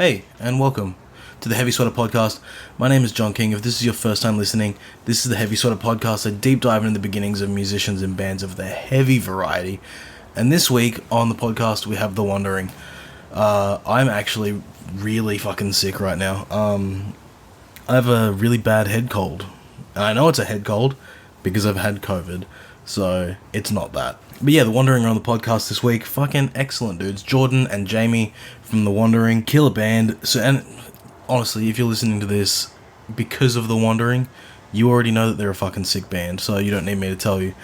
Hey, and welcome to the Heavy Sweater Podcast. My name is John King. If this is your first time listening, this is the Heavy Sweater Podcast, a deep dive into the beginnings of musicians and bands of the heavy variety. And this week on the podcast, we have The Wandering. I'm actually really fucking sick right now. I have a really bad head cold. And I know it's a head cold because I've had COVID, so it's not that. But yeah, The Wandering are on the podcast this week. Fucking excellent dudes. Jordan and Jamie from The Wandering, killer band. So, and honestly, if you're listening to this because of The Wandering, you already know that they're a fucking sick band, so you don't need me to tell you.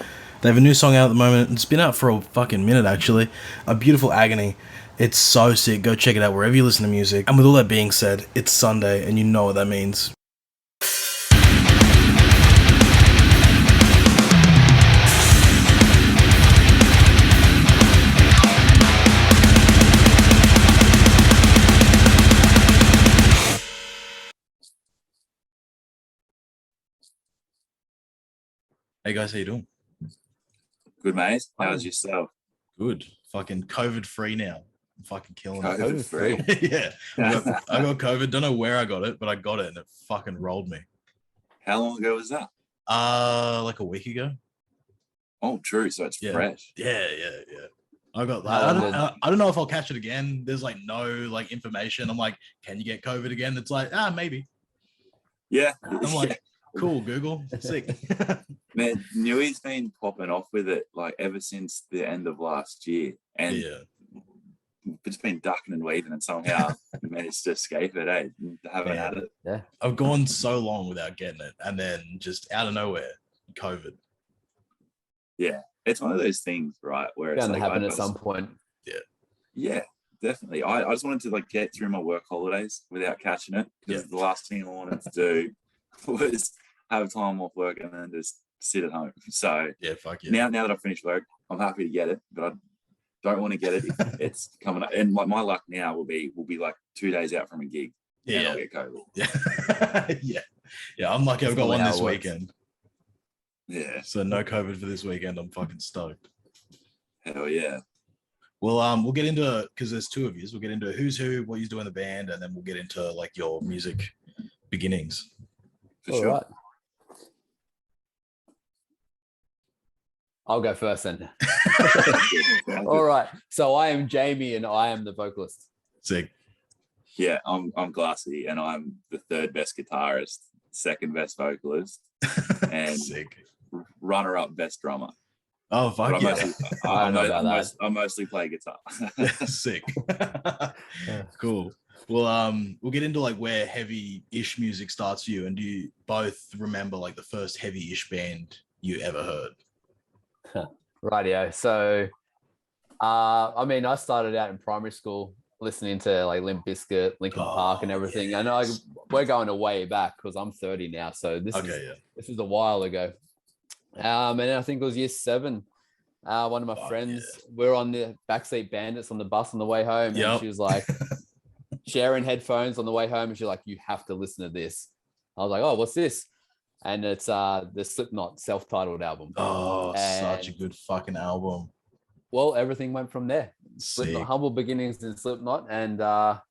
They have a new song out at the moment. It's been out for a fucking minute, actually. A Beautiful Agony. It's so sick. Go check it out wherever you listen to music. And with all that being said, it's Sunday, and you know what that means. Hey guys, how you doing? Good, mate. How's yourself? Good. Fucking COVID free now. I'm fucking killing it. COVID free. Yeah. I got COVID. Don't know where I got it, but I got it and it fucking rolled me. How long ago was that? Like a week ago. Oh, true. So it's fresh. Yeah. I got that. I don't know if I'll catch it again. There's like no like information. I'm like, can you get COVID again? It's like, maybe. Yeah. I'm like, cool, Google. Sick. Man, Newy's been popping off with it like ever since the end of last year. And it's been ducking and weaving and somehow managed to escape it, eh? Haven't had it. Yeah. I've gone so long without getting it. And then just out of nowhere, COVID. Yeah. It's one of those things, right? Where it's bound like, to happen at some point. Yeah, definitely. I just wanted to like get through my work holidays without catching it. Because the last thing I wanted to do was have time off work and then just sit at home. So fuck yeah. Now that I've finished work, I'm happy to get it, but I don't want to get it if it's coming up. And like my luck now will be like 2 days out from a gig. And I'll get COVID. Yeah. I'm lucky I've got one this weekend. Yeah. So no COVID for this weekend. I'm fucking stoked. Hell yeah. Well, we'll get into, because there's two of you, we'll get into who's who, what you do in the band, and then we'll get into like your music beginnings. For sure. Right. I'll go first then. All right. So I am Jamie and I am the vocalist. Sick. Yeah, I'm Glassy and I'm the third best guitarist, second best vocalist, and sick. Runner-up best drummer. Oh, fuck yeah. I mostly play guitar. Sick. Cool. Well, we'll get into like where heavy-ish music starts for you, and do you both remember like the first heavy-ish band you ever heard? Rightio. So, I started out in primary school listening to like Limp Bizkit, Linkin Park, and everything. Yes. And we're going a way back because I'm 30 now, so this is a while ago. And I think it was year 7. One of my friends, we're on the Backseat Bandits on the bus on the way home, and she was like sharing headphones on the way home, and she's like, "You have to listen to this." I was like, "Oh, what's this?" And it's the Slipknot self-titled album. Oh, such a good fucking album. Well, everything went from there. Sick. Slipknot, humble beginnings in Slipknot, and the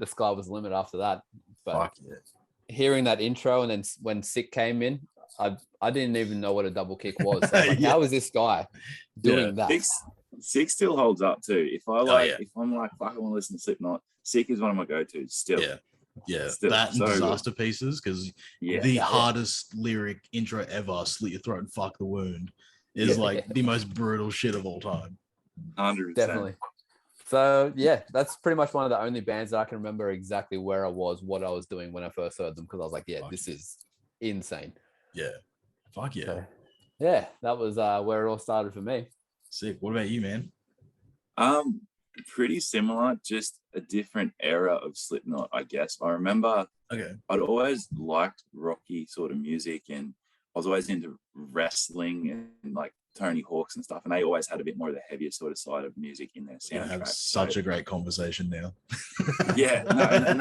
sky was the limit after that. But hearing that intro, and then when Sick came in, I didn't even know what a double kick was. So like, how is this guy doing that? Sick still holds up too. If I'm like, fuck, I want to listen to Slipknot, Sick is one of my go-tos still. Still. That and so Disaster Pieces, because the hardest lyric intro ever, Slit Your Throat and Fuck the Wound, is like the most brutal shit of all time. 100%. Definitely. So that's pretty much one of the only bands that I can remember exactly where I was, what I was doing when I first heard them, because I was like, this is insane. Yeah. Fuck yeah. So, that was where it all started for me. Sick. What about you, man? Pretty similar, just a different era of Slipknot, I guess. I remember I'd always liked rocky sort of music, and I was always into wrestling and like Tony Hawk's and stuff, and they always had a bit more of the heavier sort of side of music in their soundtrack. Have such a great conversation now. And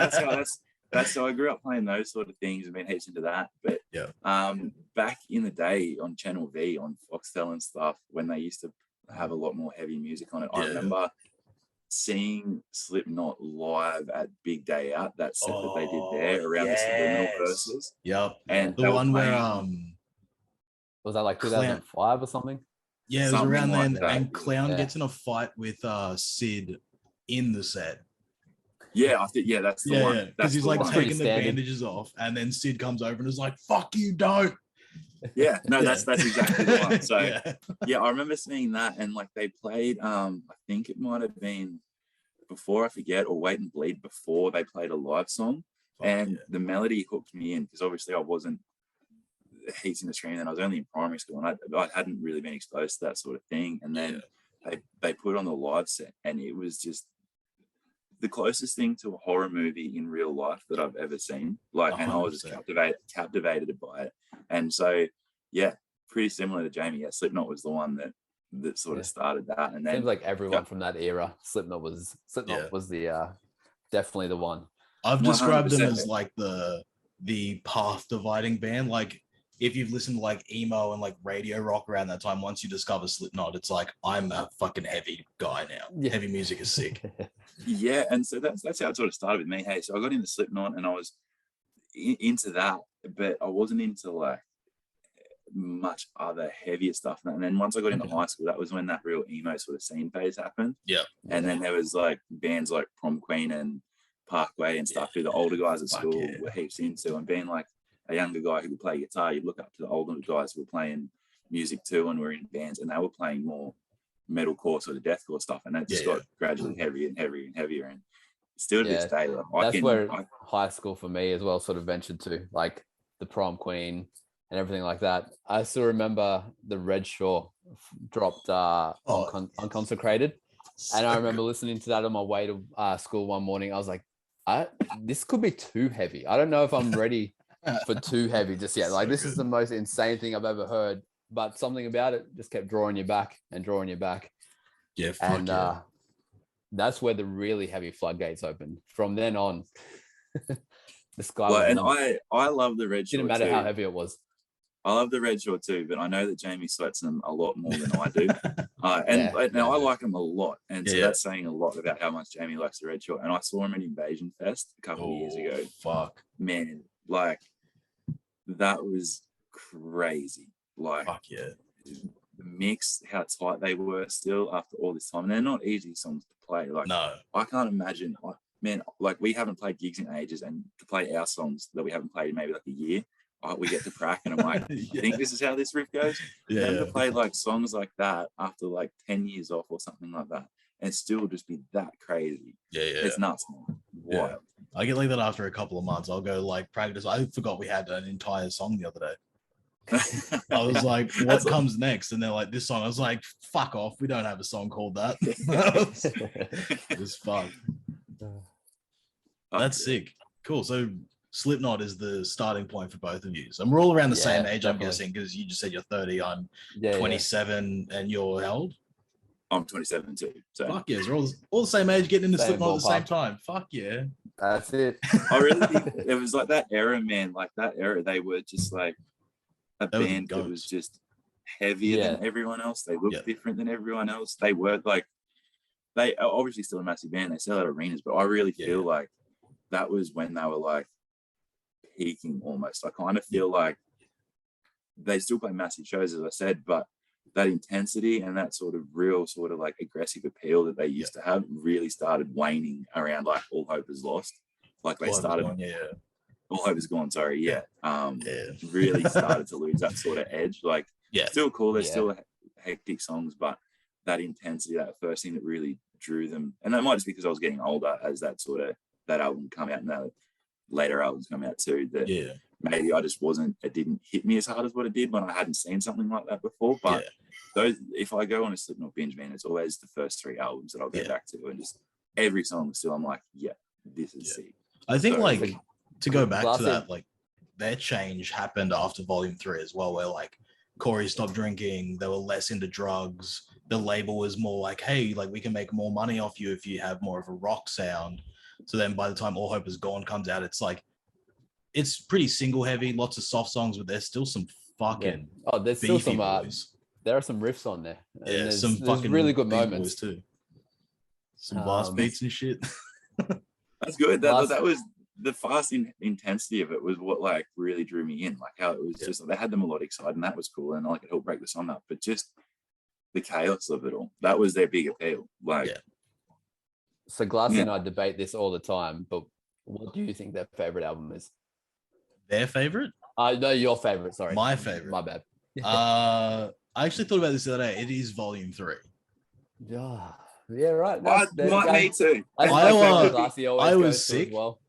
that's how I grew up playing those sort of things and been heaps into that. But back in the day on Channel V on Foxtel and stuff, when they used to have a lot more heavy music on it, I remember seeing Slipknot live at Big Day Out, that set that they did there around the Subliminal verses. Yep. And the one where was that like 2005 or something? Yeah, it was something around like then. that. And Clown gets in a fight with Sid in the set. Yeah, I think that's the one. Because he's like taking the standard bandages off, and then Sid comes over and is like, "Fuck you, don't." Yeah, no, that's exactly the one. So yeah, I remember seeing that, and like they played, I think it might have been Before I Forget or Wait and Bleed before they played a live song, and the melody hooked me in because obviously I wasn't heaps in the screen, and I was only in primary school, and I hadn't really been exposed to that sort of thing. And then they put on the live set, and it was just the closest thing to a horror movie in real life that I've ever seen. Like, 100%. And I was just captivated by it. And so, yeah, pretty similar to Jamie. Yeah, Slipknot was the one that sort of started that. And then seems like everyone from that era, Slipknot was the definitely the one. I've described them as like the path dividing band. Like, if you've listened to like emo and like radio rock around that time, once you discover Slipknot, it's like, I'm a fucking heavy guy now. Yeah. Heavy music is sick. Yeah, and so that's how it sort of started with me. Hey, so I got into Slipknot and I was into that, but I wasn't into like much other heavier stuff. And then once I got into high school, that was when that real emo sort of scene phase happened. Yeah. And then there was like bands like Prom Queen and Parkway and stuff who the older guys at school were heaps into, and being like a younger guy who could play guitar, you look up to the older guys who were playing music too and were in bands, and they were playing more metalcore sort of deathcore stuff, and that just got gradually heavier and heavier and heavier, and still to this day, like, that's where high school for me as well sort of ventured to, like the Prom Queen and everything like that. I still remember the Red Shore dropped Unconsecrated, and I remember listening to that on my way to school one morning. I was like, this could be too heavy. I don't know if I'm ready for too heavy just yet. Like, this is the most insane thing I've ever heard, but something about it just kept drawing you back and drawing you back. Yeah, and that's where the really heavy floodgates opened. From then on, the sky. Well, and I love the Red Shore. Didn't matter how heavy it was. I love the Red Shore too, but I know that Jamie sweats them a lot more than I do. Now I like them a lot, and so that's saying a lot about how much Jamie likes the Red Shore. And I saw him at Invasion Fest a couple of years ago. Fuck, man, like that was crazy. Like, fuck yeah. The mix, how tight they were still after all this time. And they're not easy songs to play. Like, no, I can't imagine. Man, like, we haven't played gigs in ages, and to play our songs that we haven't played in maybe like a year, we get to crack, and I'm like, I think this is how this riff goes. Yeah. And to play like songs like that after like 10 years off or something like that, and still just be that crazy. Yeah. It's nuts, man. Wild. Yeah. I get like that after a couple of months. I'll go like practice. I forgot we had an entire song the other day. I was like, what comes next? And they're like, this song. I was like, fuck off. We don't have a song called that. It's fun. That's sick. Cool. So Slipknot is the starting point for both of you. So we're all around the same age, I'm guessing, because you just said you're 30. I'm 27, and you're how old? I'm 27 too. So fuck yeah, we're all the same age, getting into Slipknot at the same time. Fuck yeah. That's it. I really think it was like that era, man. Like that era, they were just like a band that was just heavier than everyone else. They looked different than everyone else. They were like, they are obviously still a massive band. They sell out arenas, but I really feel like that was when they were like peaking almost. I kind of feel like they still play massive shows, as I said, but that intensity and that sort of real sort of like aggressive appeal that they used to have really started waning around like All Hope Is Lost. Like they started, All Hope Is Gone, sorry, really started to lose that sort of edge. Like, still cool, they're still hectic songs, but that intensity, that first thing that really drew them, and that might just be because I was getting older as that album come out, and that later albums come out too, that maybe I just it didn't hit me as hard as what it did when I hadn't seen something like that before. But those, if I go on a Slipknot binge, man, it's always the first 3 albums that I'll get back to, and just every song still I'm like, this is sick. I think like to go back to that, like their change happened after Volume 3 as well, where like Corey stopped drinking, they were less into drugs, the label was more like, hey, like we can make more money off you if you have more of a rock sound. So then by the time All Hope Is Gone comes out, it's like, it's pretty single heavy, lots of soft songs, but there's still some fucking there's still some there are some riffs on there. Yeah, some fucking really good moments too. Some blast beats and shit. That's good. That was the fast intensity of it was what like really drew me in. Like how it was just they had the melodic side and that was cool and like it helped break the song up, but just the chaos of it all, that was their big appeal. Like, so Glassy and I debate this all the time, but what do you think their favorite album is? Their favorite? No, your favorite. Sorry, my favorite. My bad. I actually thought about this the other day. It is Volume 3. Yeah, right. Me too. I was sick. Well.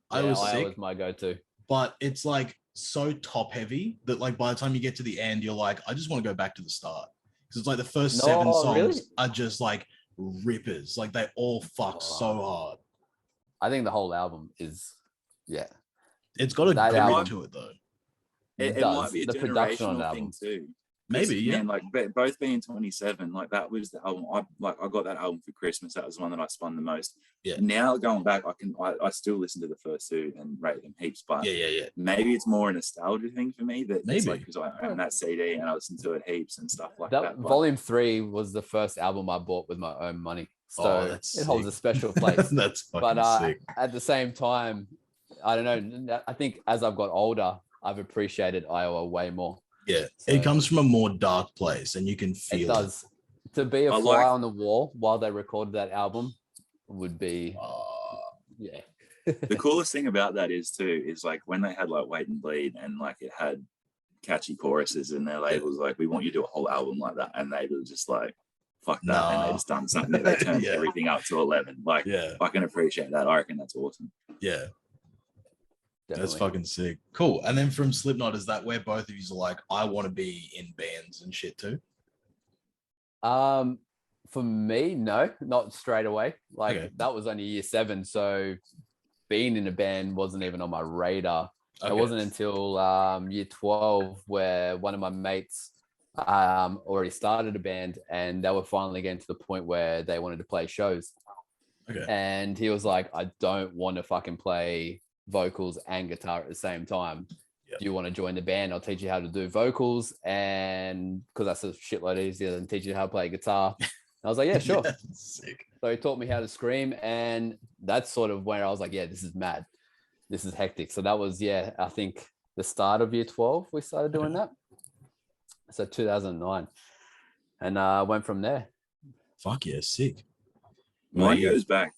I was sick. Was my go-to. But it's like so top heavy that like by the time you get to the end, you're like, I just want to go back to the start. Because it's like the first 7 songs are just like rippers. Like they all fuck so hard. I think the whole album is, It's got a grit to it though. It might be a generational thing too. Maybe, man, like both being 27, like that was the album. I got that album for Christmas. That was the one that I spun the most. Yeah. Now going back, I still listen to the first 2 and rate them heaps. But maybe it's more a nostalgia thing for me. That it's like because I own that CD and I listen to it heaps and stuff like that. Volume 3 was the first album I bought with my own money, so it holds a special place. That's fucking sick. At the same time, I don't know. I think as I've got older, I've appreciated Iowa way more. Yeah, so, it comes from a more dark place, and you can feel it. Does. To be a fly on the wall while they recorded that album would be, The coolest thing about that is like when they had like Wait and Bleed, and like it had catchy choruses, and their labels like, we want you to do a whole album like that, and they were just like, fuck that, and they just done something that they turned everything up to 11. Like, I can appreciate that. I reckon that's awesome. Yeah. Definitely. That's fucking sick. Cool. And then from Slipknot, is that where both of you are like, I want to be in bands and shit too? For me, no, not straight away. Like that was only year 7, so being in a band wasn't even on my radar. It wasn't until year 12 where one of my mates already started a band, and they were finally getting to the point where they wanted to play shows. And he was like, I don't want to fucking play vocals and guitar at the same time. Do you want to join the band? I'll teach you how to do vocals, and because that's a shitload easier than teaching you how to play guitar. And I was like, yeah, sure. Sick. So he taught me how to scream, and that's sort of where I was like, yeah, this is mad, this is hectic. So that was I think the start of year 12 we started doing that. So 2009, and went from there. Fuck yeah, sick. Mine goes back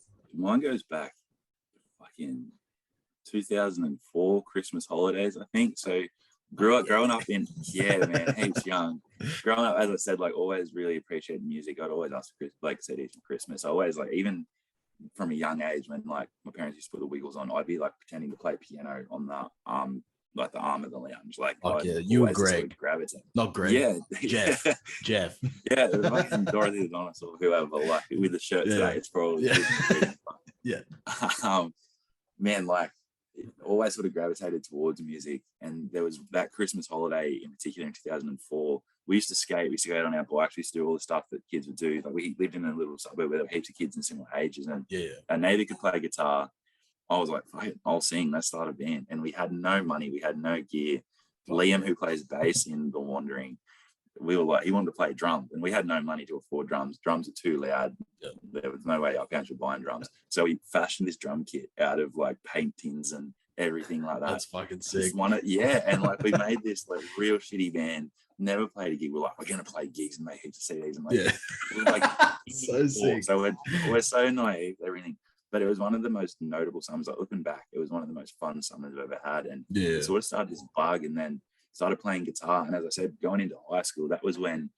fucking 2004 Christmas holidays, I think. So growing up in heaps young. Growing up, as I said, like always really appreciated music. I'd always ask for like CDs for Christmas. I always like, even from a young age when like my parents used to put the Wiggles on, I'd be like pretending to play piano on the like the arm of the lounge. Like you and Greg. Not Greg. Yeah. Jeff. Yeah, it was like Dorothy the Dinosaur, whoever, like with the shirt today. It's probably man, like always sort of gravitated towards music. And there was that Christmas holiday in particular in 2004. We used to skate. We used to go out on our bikes. We used to do all the stuff that kids would do. Like we lived in a little suburb where there were heaps of kids in similar ages, and our neighbor could play guitar. I was like, fuck it, I'll sing. Let's start a band. And we had no money. We had no gear. Liam, who plays bass in The Wandering, we were like, he wanted to play drums, and we had no money to afford drums. Drums are too loud. There was no way our parents were buying drums. So we fashioned this drum kit out of like paint tins and everything like that. That's fucking sick. And like we made this like real shitty band. Never played a gig. We're like, we're gonna play gigs and make heaps of CDs and like, we're like so sick. So we're so naive, everything. But it was one of the most notable summers. Like looking back, it was one of the most fun summers I've ever had. And it sort of started this bug, and then started playing guitar. And as I said, going into high school, that was when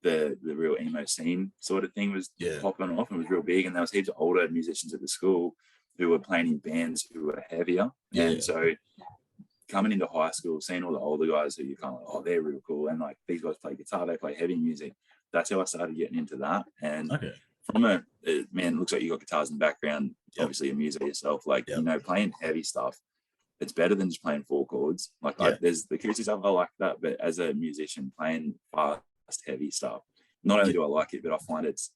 the real emo scene sort of thing was popping off and was real big. And there was heaps of older musicians at the school who were playing in bands who were heavier. And so coming into high school, seeing all the older guys who you're kind of like, oh, they're real cool. And like these guys play guitar, they play heavy music. That's how I started getting into that. And from man, it looks like you got guitars in the background, obviously a music yourself, like, you know, playing heavy stuff, it's better than just playing 4 chords. Like there's the acoustic stuff, I like that, but as a musician playing fast, heavy stuff, not only do I like it, but I find it's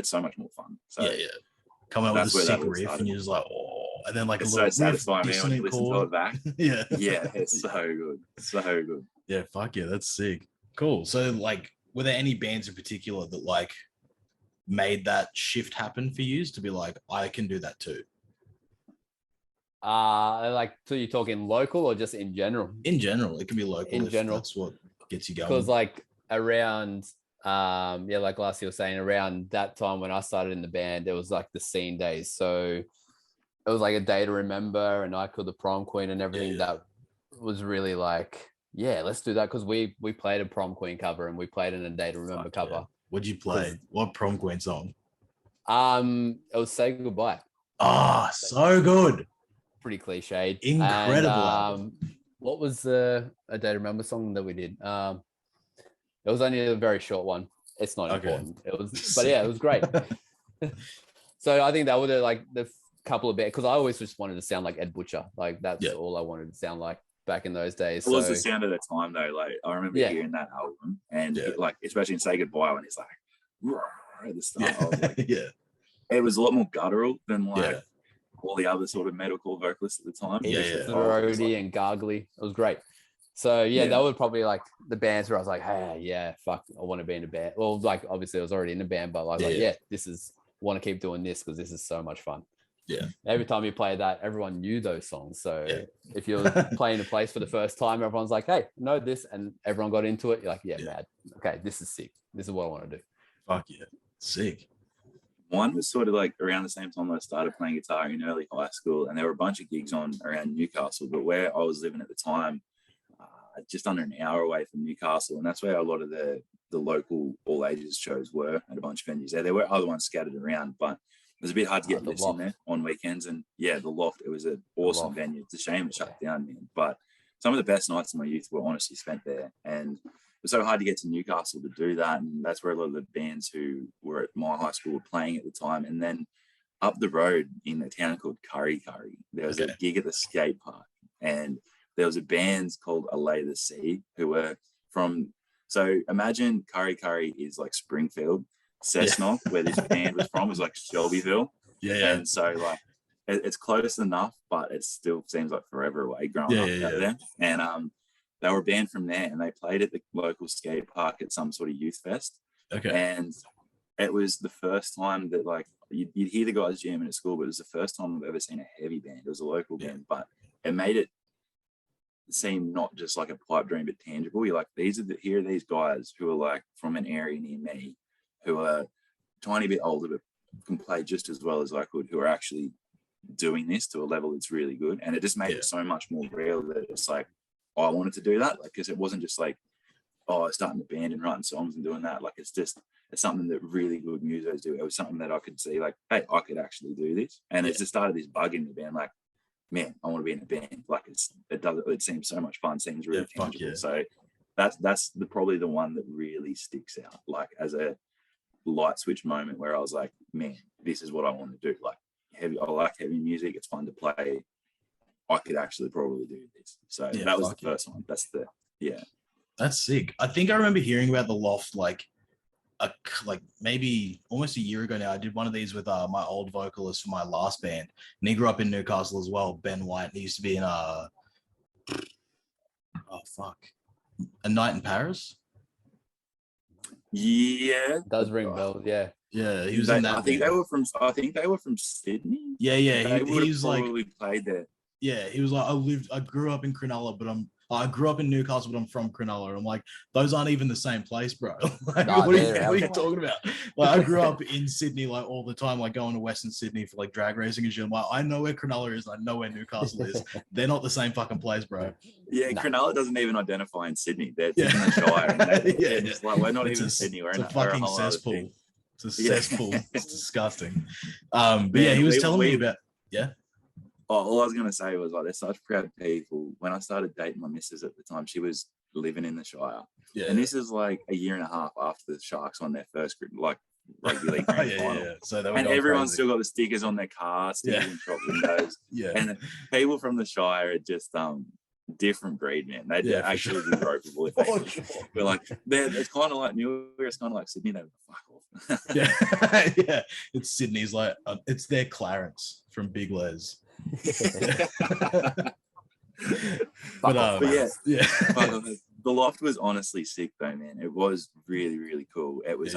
so much more fun. So coming out with a sick riff and you're just like, oh, and then like it's a little so satisfying when you listen to it back. Yeah, it's so good. Yeah, fuck yeah, that's sick. Cool. So like, were there any bands in particular that like made that shift happen for you to be like, I can do that too? So you're talking local or just in general? In general, it can be local. In general, that's what gets you going. Because like around, like last year was saying, around that time when I started in the band, it was like the scene days. So it was like a day to remember, and I called the prom queen and everything. That was really like, yeah, let's do that, because we played a prom queen cover and we played in a day to remember cover. Yeah. What'd you play? What prom queen song? It was Say Goodbye. Ah, so good. Pretty cliched. Incredible. And, what was the a day to remember song that we did? It was only a very short one. It's not important. It was, but yeah, it was great. So I think that would have like the couple of bit, because I always just wanted to sound like Ed Butcher. Like that's all I wanted to sound like back in those days. It was the sound of the time though. Like I remember hearing that album, and it, like especially in Say Goodbye when it's like at the start. Like, it was a lot more guttural than like all the other sort of metalcore vocalists at the time. Throaty and gargly. It was great. So that was probably like the bands where I was like, hey, fuck, I want to be in a band. Well, like obviously I was already in a band, but I was this is, want to keep doing this because this is so much fun. Yeah. Every time you play that, everyone knew those songs. So if you're playing a place for the first time, everyone's like, hey, know this, and everyone got into it. You're like, mad. Okay, this is sick. This is what I want to do. Fuck yeah. Sick. One was sort of like around the same time I started playing guitar in early high school, and there were a bunch of gigs on around Newcastle, but where I was living at the time, just under an hour away from Newcastle, and that's where a lot of the local all ages shows were at a bunch of venues there. There were other ones scattered around, but it was a bit hard to get lifts in there on weekends. And the Loft, it was an awesome venue. It's a shame it shut down, man. But some of the best nights of my youth were honestly spent there. And it was so hard to get to Newcastle to do that. And that's where a lot of the bands who were at my high school were playing at the time. And then up the road in a town called Curry, there was a gig at the skate park. And there was a band called Allay the Sea who were from, so imagine Curry is like Springfield. Cessnock, where this band was from, was like Shelbyville. And so like it's close enough, but it still seems like forever away growing up out there. And they were a band from there, and they played at the local skate park at some sort of youth fest. And it was the first time that like you'd hear the guys jamming at school, but it was the first time I've ever seen a heavy band. It was a local band, but it made it seem not just like a pipe dream, but tangible. You're like, here are these guys who are like from an area near me, who are a tiny bit older but can play just as well as I could, who are actually doing this to a level that's really good. And it just made it so much more real that it's like, I wanted to do that, like, because it wasn't just like, starting a band and writing songs and doing that. Like it's something that really good musos do. It was something that I could see like, hey, I could actually do this. And it's just started this bug in the band, like, man, I want to be in a band. Like it seems so much fun, seems really tangible. So that's probably the one that really sticks out, like as a light switch moment where I was like, man, this is what I want to do. Like I like heavy music, it's fun to play. I could actually probably do this. So that was the first one. That's sick. I think I remember hearing about the Loft like maybe almost a year ago now. I did one of these with my old vocalist for my last band, and he grew up in Newcastle as well, Ben White. He used to be in A Night in Paris. Yeah, does ring bells. Yeah, he was in that. I think they were from Sydney. Yeah. He was probably played there. Yeah, he was like, I grew up in Cronulla, but I grew up in Newcastle, but I'm from Cronulla. I'm like, those aren't even the same place, bro. Like, what are you talking about? Like, I grew up in Sydney, like all the time, like going to Western Sydney for like drag racing and shit. I'm like, I know where Cronulla is. I know where Newcastle is. They're not the same fucking place, bro. Yeah, Cronulla doesn't even identify in Sydney. They're in the Shire. And they're just like, we're not even in Sydney. We're in a fucking cesspool. It's a cesspool. It's disgusting. But he was telling me about all I was going to say was like, they're such proud people. When I started dating my missus at the time, she was living in the Shire. Yeah. And this is like a year and a half after the Sharks won their first like rugby league grand final. Yeah. So and everyone's still got the stickers on their cars, stickers in shop windows. And the people from the Shire are just different breed, man. They're actually be ropeable if they we're like, it's kind of like Newark, it's kind of like Sydney. They fuck off. Yeah. It's Sydney's like it's their Clarence from Big Les. But the Loft was honestly sick though, man. It was really, really cool. It was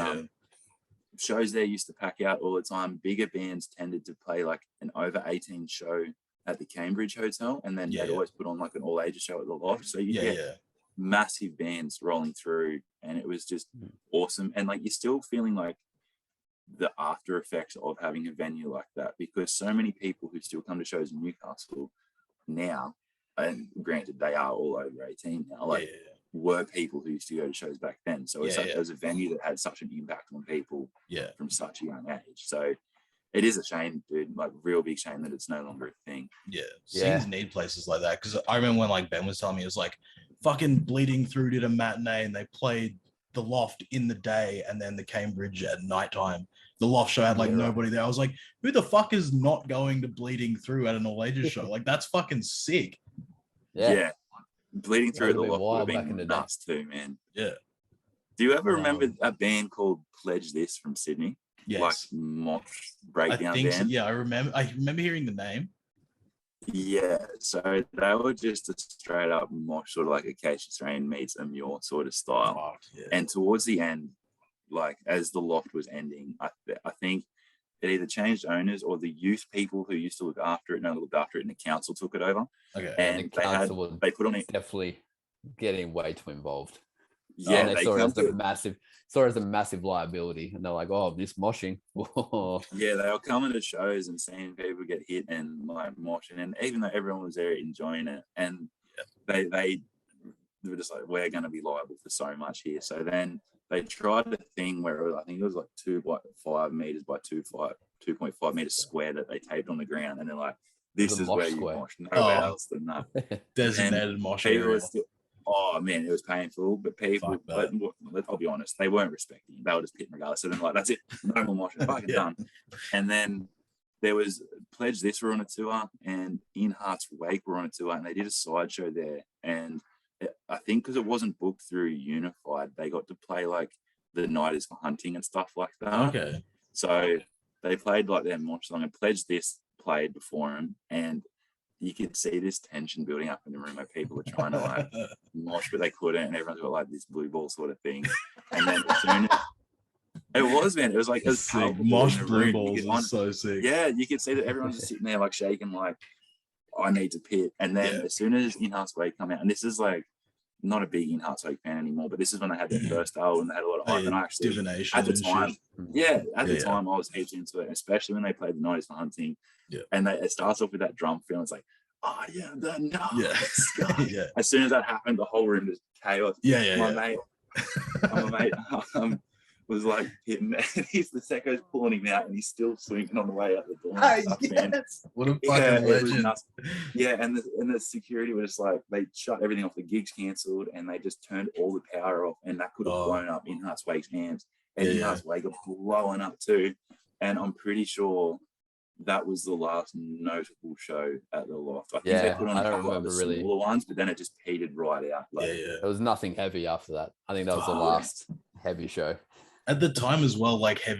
shows there used to pack out all the time. Bigger bands tended to play like an over 18 show at the Cambridge Hotel, and then they'd always put on like an all ages show at the Loft. So you get massive bands rolling through, and it was just awesome. And like you're still feeling like the after effects of having a venue like that, because so many people who still come to shows in Newcastle now, and granted they are all over 18 now, like were people who used to go to shows back then. So it's like, it was a venue that had such an impact on people from such a young age. So it is a shame, dude, like real big shame that it's no longer a thing. Scenes need places like that, because I remember when like Ben was telling me, it was like fucking Bleeding Through did a matinee and they played the Loft in the day and then the Cambridge at nighttime. The Loft show had like nobody there. I was like, who the fuck is not going to Bleeding Through at an all ages show? Like, that's fucking sick. Bleeding Through at the Loft would have been nuts too, man. Do you ever remember a band called Pledge This from Sydney? Like mosh breakdown band. So. Yeah, I remember hearing the name. Yeah, so they were just a straight up mosh, sort of like Acacia Strain meets a Muir sort of style. And towards the end, like as the Loft was ending, I think it either changed owners or the youth people who used to look after it looked after it, and the council took it over. And the council they put on it, definitely getting way too involved. Yeah, they saw it as a massive liability, and they're like, "Oh, this moshing." Yeah, they were coming to shows and seeing people get hit and like moshing, and even though everyone was there enjoying it, and they were just like, "We're going to be liable for so much here." So then they tried a thing where I think it was like 2.5 meters by 2.5 meters square that they taped on the ground, and they're like, "This is where you mosh, nowhere else than that." Designated mosh area. Oh man, it was painful, but people, but I'll be honest, they weren't respecting it. They were just pitting regardless. So then, like, that's it, no more moshing, fucking done. And then there was Pledge This were on a tour, and In Heart's Wake were on a tour, and they did a sideshow there. And I think because it wasn't booked through Unified, they got to play like the Night Is for Hunting and stuff like that. So they played like their mosh song, and Pledge This played before them, and you could see this tension building up in the room where people were trying to like mosh, but they couldn't, and everyone's got like this blue ball sort of thing. And then as soon as it was like it was sick. Mosh blue balls is so sick. Yeah, you could see that everyone's just sitting there like shaking, like I need to pit. And then as soon as In Heart's Wake come out, and this is like not a big In Heart's Wake fan anymore, but this is when they had their first album and they had a lot of hype. And I actually at the time, time I was heaps into it, especially when they played the Night Is for Hunting. And it starts off with that drum feel. It's like, oh yeah, the night. As soon as that happened, the whole room just chaos. My mate was like hitting, and the Secco's pulling him out, and he's still swinging on the way out the door. What a fucking legend! And the security was just like, they shut everything off. The gigs cancelled, and they just turned all the power off, and that could have blown up In Heart's Wake's amps, and In Heart's Wake are blowing up too. And I'm pretty sure that was the last notable show at the Loft. I think they put on a couple of the smaller ones, but then it just petered right out. There was nothing heavy after that. I think that was the last heavy show. At the time as well, like local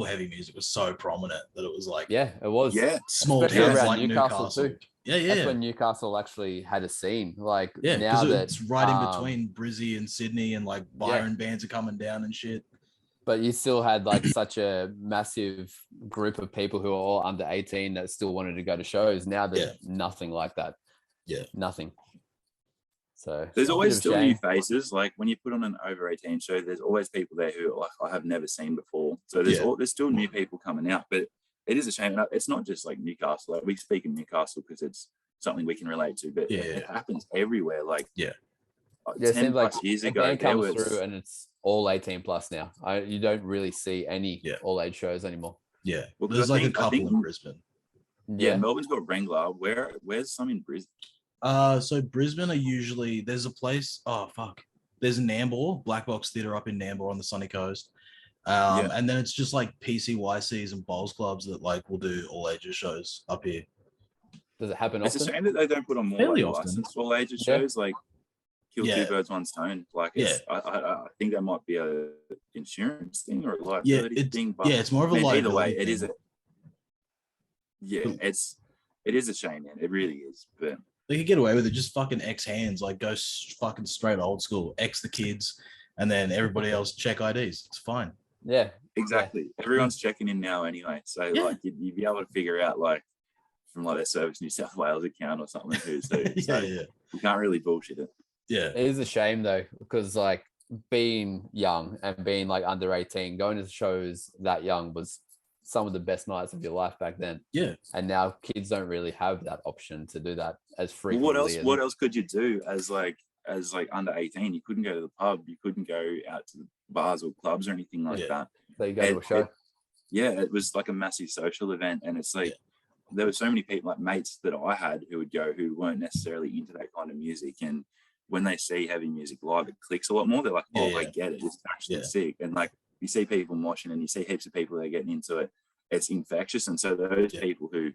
heavy music was so prominent that it was like, it was. Small towns like Newcastle too. That's when Newcastle actually had a scene. Like now that it's right in between Brizzy and Sydney, and like Byron bands are coming down and shit. But you still had like such a massive group of people who are all under 18 that still wanted to go to shows. Now there's nothing like that. Nothing. So there's always still new faces. Like when you put on an over 18 show, there's always people there who like I have never seen before. So there's still new people coming out, but it is a shame. It's not just like Newcastle. Like we speak in Newcastle because it's something we can relate to, but it happens everywhere. Like 10 plus years ago, it comes through and it's all 18 plus now. You don't really see any all age shows anymore. Well, there's like a couple in Brisbane. Melbourne's got Wrangler. Where's some in Brisbane? So Brisbane are usually, there's a place, there's Nambour, Black Box Theatre up in Nambour on the sunny coast. And then it's just like PCYCs and bowls clubs that like will do all ages shows up here. Does it happen often? It's a shame that they don't put on more fairly like licensed all ages shows, like kill two birds, one stone. Like I think that might be a insurance thing or a liability thing. But it's more of a liability. Either way, it thing. It is a shame, man. It really is. But they could get away with it. Just fucking X hands, like go fucking straight old school. X the kids, and then everybody else check IDs. It's fine. Yeah. Exactly. Yeah. Everyone's checking in now anyway. So like you'd be able to figure out like from like their Service New South Wales account or something who's who. So we can't really bullshit it. Yeah. It is a shame though, because like being young and being like under 18, going to shows that young was some of the best nights of your life back then. Yeah. And now kids don't really have that option to do that as frequently. What else could you do as under 18? You couldn't go to the pub, you couldn't go out to the bars or clubs or anything like that. So you go to a show. It was like a massive social event, and it's like there were so many people, like mates that I had who would go who weren't necessarily into that kind of music, and when they see heavy music live, it clicks a lot more. They're like, I get it. It's actually sick. And like you see people moshing and you see heaps of people that are getting into it. It's infectious. And so those people who,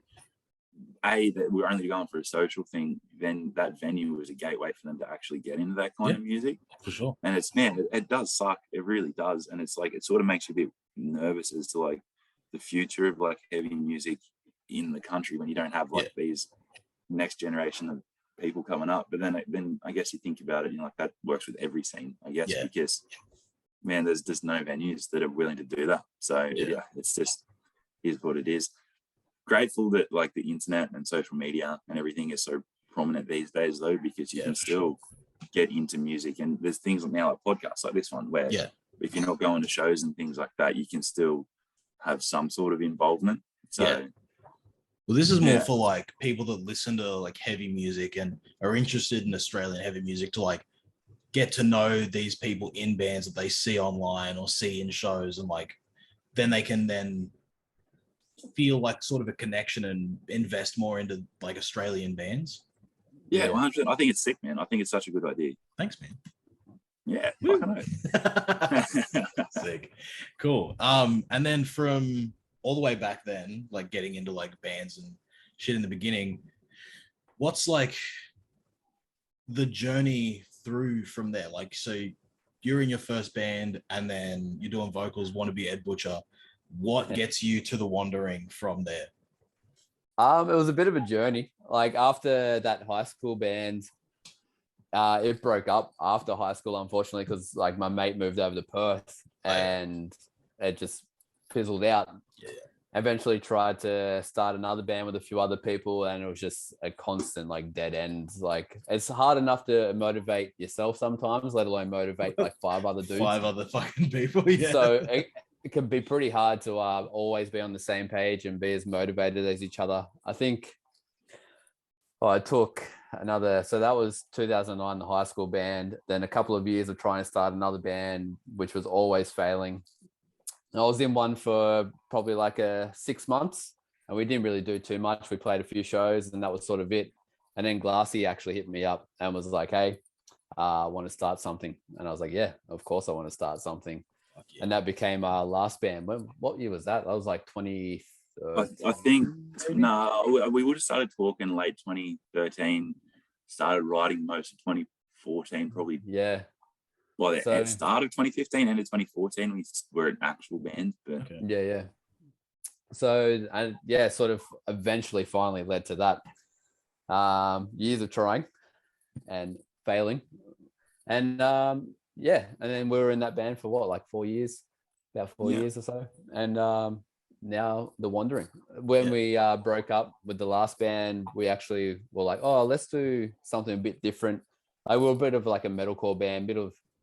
that were only going for a social thing, then that venue was a gateway for them to actually get into that kind of music. For sure. And it's, it does suck. It really does. And it's like, it sort of makes you a bit nervous as to like the future of like heavy music in the country when you don't have like these next generation of people coming up. But then I guess you think about it, like that works with every scene, I guess, because man, there's just no venues that are willing to do that. So it's just is what it is. Grateful that like the internet and social media and everything is so prominent these days though, because you can still get into music, and there's things now like podcasts like this one where if you're not going to shows and things like that, you can still have some sort of involvement. So well, this is more for like people that listen to like heavy music and are interested in Australian heavy music to like get to know these people in bands that they see online or see in shows, and like then they can then feel like sort of a connection and invest more into like Australian bands. Yeah, 100%. I think it's sick, man. I think it's such a good idea. Thanks, man. Yeah, sick. Cool. And then from all the way back then, like getting into like bands and shit in the beginning, what's like the journey through from there? Like, so you're in your first band and then you're doing vocals, want to be Ed Butcher. What gets you to the Wandering from there? It was a bit of a journey. Like after that high school band, it broke up after high school, unfortunately, because like my mate moved over to Perth and it just fizzled out. Eventually tried to start another band with a few other people, and it was just a constant like dead end. Like it's hard enough to motivate yourself sometimes, let alone motivate like 5 other dudes. 5 other fucking people. So it can be pretty hard to always be on the same page and be as motivated as each other. I think I took another, so that was 2009, the high school band, then a couple of years of trying to start another band, which was always failing. I was in one for probably like 6 months, and we didn't really do too much. We played a few shows and that was sort of it. And then Glassy actually hit me up and was like, hey, I want to start something. And I was like, yeah, of course I want to start something. And that became our last band. What year was that? That was like 20. I think, we would have started talking late 2013, started writing most of 2014, probably. Yeah. Well, at the start of 2015, end of 2014, we were an actual band. But yeah. So, sort of eventually finally led to that. Years of trying and failing. And and then we were in that band for what, like 4 years, about 4 years or so. And now the Wandering. When we broke up with the last band, we actually were like, oh, let's do something a bit different. Like, we were a bit of like a metalcore band,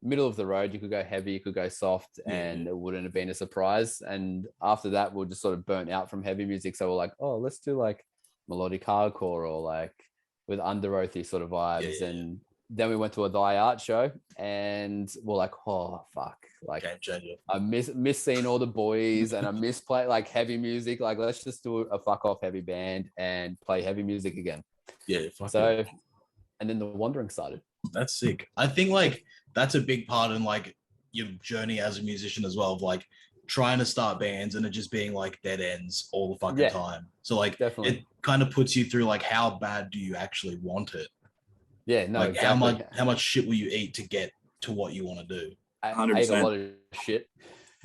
middle of the road. You could go heavy, you could go soft, and it wouldn't have been a surprise. And after that, we were just sort of burnt out from heavy music. So we're like, oh, let's do like melodic hardcore or like with under oathy sort of vibes. And then we went to a Die Art show and we're like, oh fuck, like I miss seeing all the boys and I miss play like heavy music. Like, let's just do a fuck off heavy band and play heavy music again. And then the Wandering started. That's sick. I think like that's a big part in like your journey as a musician as well, of like trying to start bands and it just being like dead ends all the fucking time. So like it kind of puts you through like, how bad do you actually want it? Yeah, no, like exactly. How much shit will you eat to get to what you want to do? I ate a lot of shit.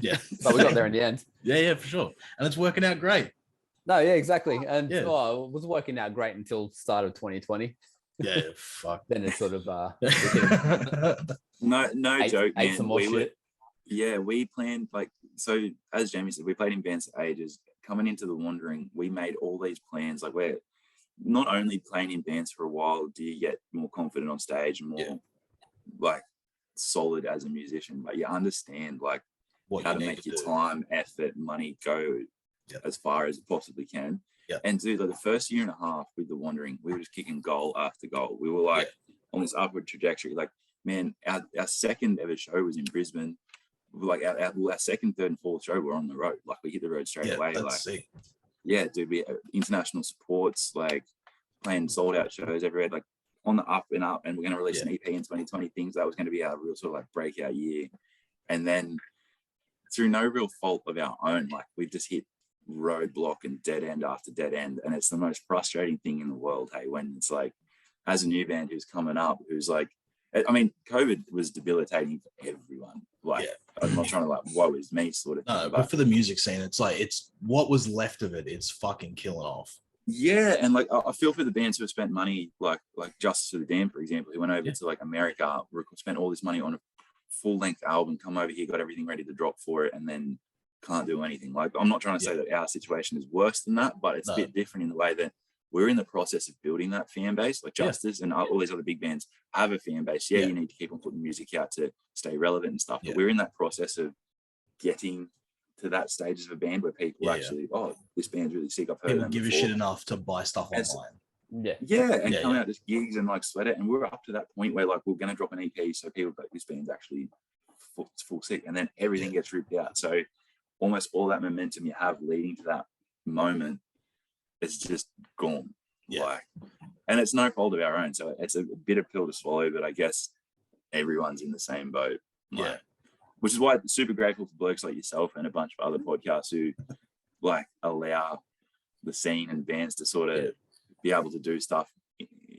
Yeah. But we got there in the end. Yeah, for sure. And it's working out great. No, yeah, exactly. And it was working out great until start of 2020. Yeah, fuck. Then it's sort of no joke, ate some more shit. We planned, like, so as Jamie said, we played in bands for ages. Coming into the Wandering, we made all these plans. Like, we're not only playing in bands for a while, do you get more confident on stage and more like solid as a musician, but you understand like what how to make your time, effort, money go as far as it possibly can. And dude, like the first year and a half with the Wandering, we were just kicking goal after goal. We were like on this upward trajectory. Like, man, our second ever show was in Brisbane. Like our second, third, and fourth show were on the road. Like, we hit the road straight away. Like, sick. Yeah, dude, we international supports, like playing sold out shows everywhere, like on the up and up. And we're going to release an EP in 2020. Things that was going to be our real sort of like breakout year. And then through no real fault of our own, like we've just hit roadblock and dead end after dead end. And it's the most frustrating thing in the world, hey, when it's like, as a new band who's coming up, who's like, I mean, COVID was debilitating for everyone. Like, I'm not trying to like, woe is me sort of thing. No, but for the music scene, it's like, it's what was left of it. It's fucking killing off. Yeah, and like I feel for the bands who have spent money, like Justice for the Damned, for example, who went over to like America, spent all this money on a full-length album, come over here, got everything ready to drop for it, and then can't do anything. Like, I'm not trying to say that our situation is worse than that, but it's a bit different in the way that we're in the process of building that fan base. Like Justice and all these other big bands have a fan base. You need to keep on putting music out to stay relevant and stuff, but we're in that process of getting to that stage of a band where people actually, oh, this band's really sick. I've heard people give a shit enough to buy stuff online. And come out just gigs and like sweat it. And we're up to that point where like we're going to drop an EP, so people go, this band's actually full sick, and then everything gets ripped out. So almost all that momentum you have leading to that moment is just gone. Like, and it's no fault of our own. So it's a bitter pill to swallow, but I guess everyone's in the same boat. Like, which is why I'm super grateful for blokes like yourself and a bunch of other podcasts who like allow the scene and bands to sort of be able to do stuff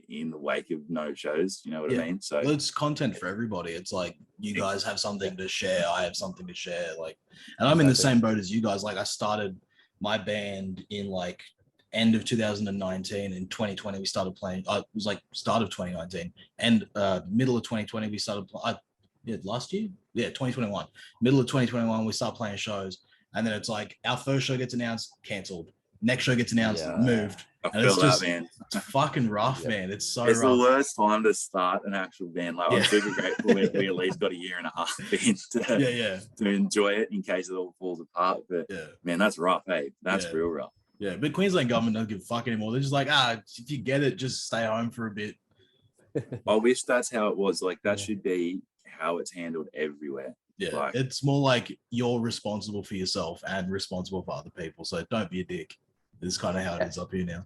in the wake of no shows. You know what I mean? So it's content for everybody. It's like, you guys have something to share. I have something to share. Like, and I'm in the same boat as you guys. Like, I started my band in like end of 2019. In 2020 we started playing. It was like start of 2019 and middle of 2020 we started last year 2021, middle of 2021 we start playing shows, and then it's like our first show gets announced, cancelled, next show gets announced, moved. I feel that, man. It's fucking rough, man. It's so it's rough. The worst time to start an actual band. Like, I'm super grateful we at least got a year and a half in to enjoy it in case it all falls apart. But man, that's rough, hey. That's real rough. Yeah, but Queensland government don't give a fuck anymore. They're just like, if you get it, just stay home for a bit. I wish that's how it was. Like, that should be how it's handled everywhere. Like, it's more like you're responsible for yourself and responsible for other people. So don't be a dick. This is kind of how it is up here now.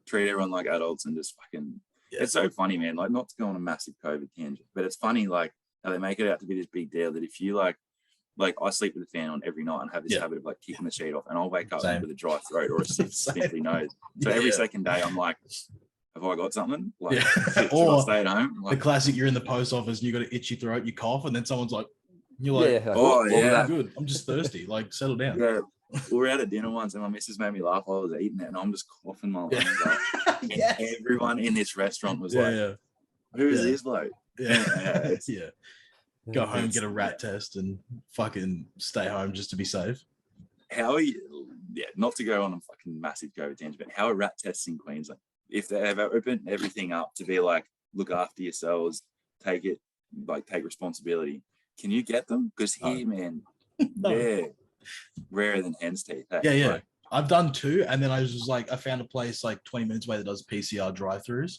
Treat everyone like adults and just fucking. It's so funny, man. Like, not to go on a massive COVID tangent, but it's funny, like, how they make it out to be this big deal that if you like I sleep with a fan on every night and have this habit of like kicking the sheet off, and I'll wake up with a dry throat or a sniffly nose. So every second day I'm like, have I got something? Like, should I stay at home? Like, the classic, you're in the post office and you got an itchy throat, you cough, and then someone's like, you're like, I'm good. I'm just thirsty. Like, settle down. Yeah. We were out at dinner once and my missus made me laugh while I was eating it, and I'm just coughing my lungs out. And everyone in this restaurant was like, who is this bloke? Go home, get a rat test, and fucking stay home just to be safe. How are you? Not to go on a fucking massive COVID tangent, but how are rat tests in Queensland? If they have opened everything up to be like, look after yourselves, take responsibility, can you get them? Because here, man, they're rarer than hen's teeth. Hey? Like, I've done 2, and then I was just like, I found a place like 20 minutes away that does PCR drive-throughs.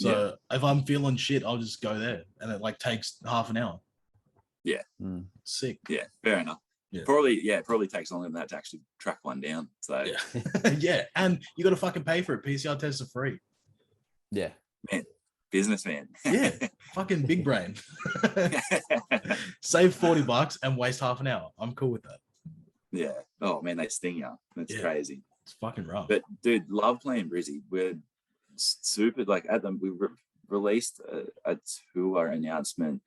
So if I'm feeling shit, I'll just go there, and it like takes half an hour. Sick. Yeah, fair enough. Probably takes longer than that to actually track one down. So and you got to fucking pay for it. PCR tests are free. Man, businessman. Fucking big brain. Save $40 and waste half an hour. I'm cool with that. Oh man, they sting you. That's crazy. It's fucking rough. But dude, love playing Brizzy. We're super, like, at them. We released a tour announcement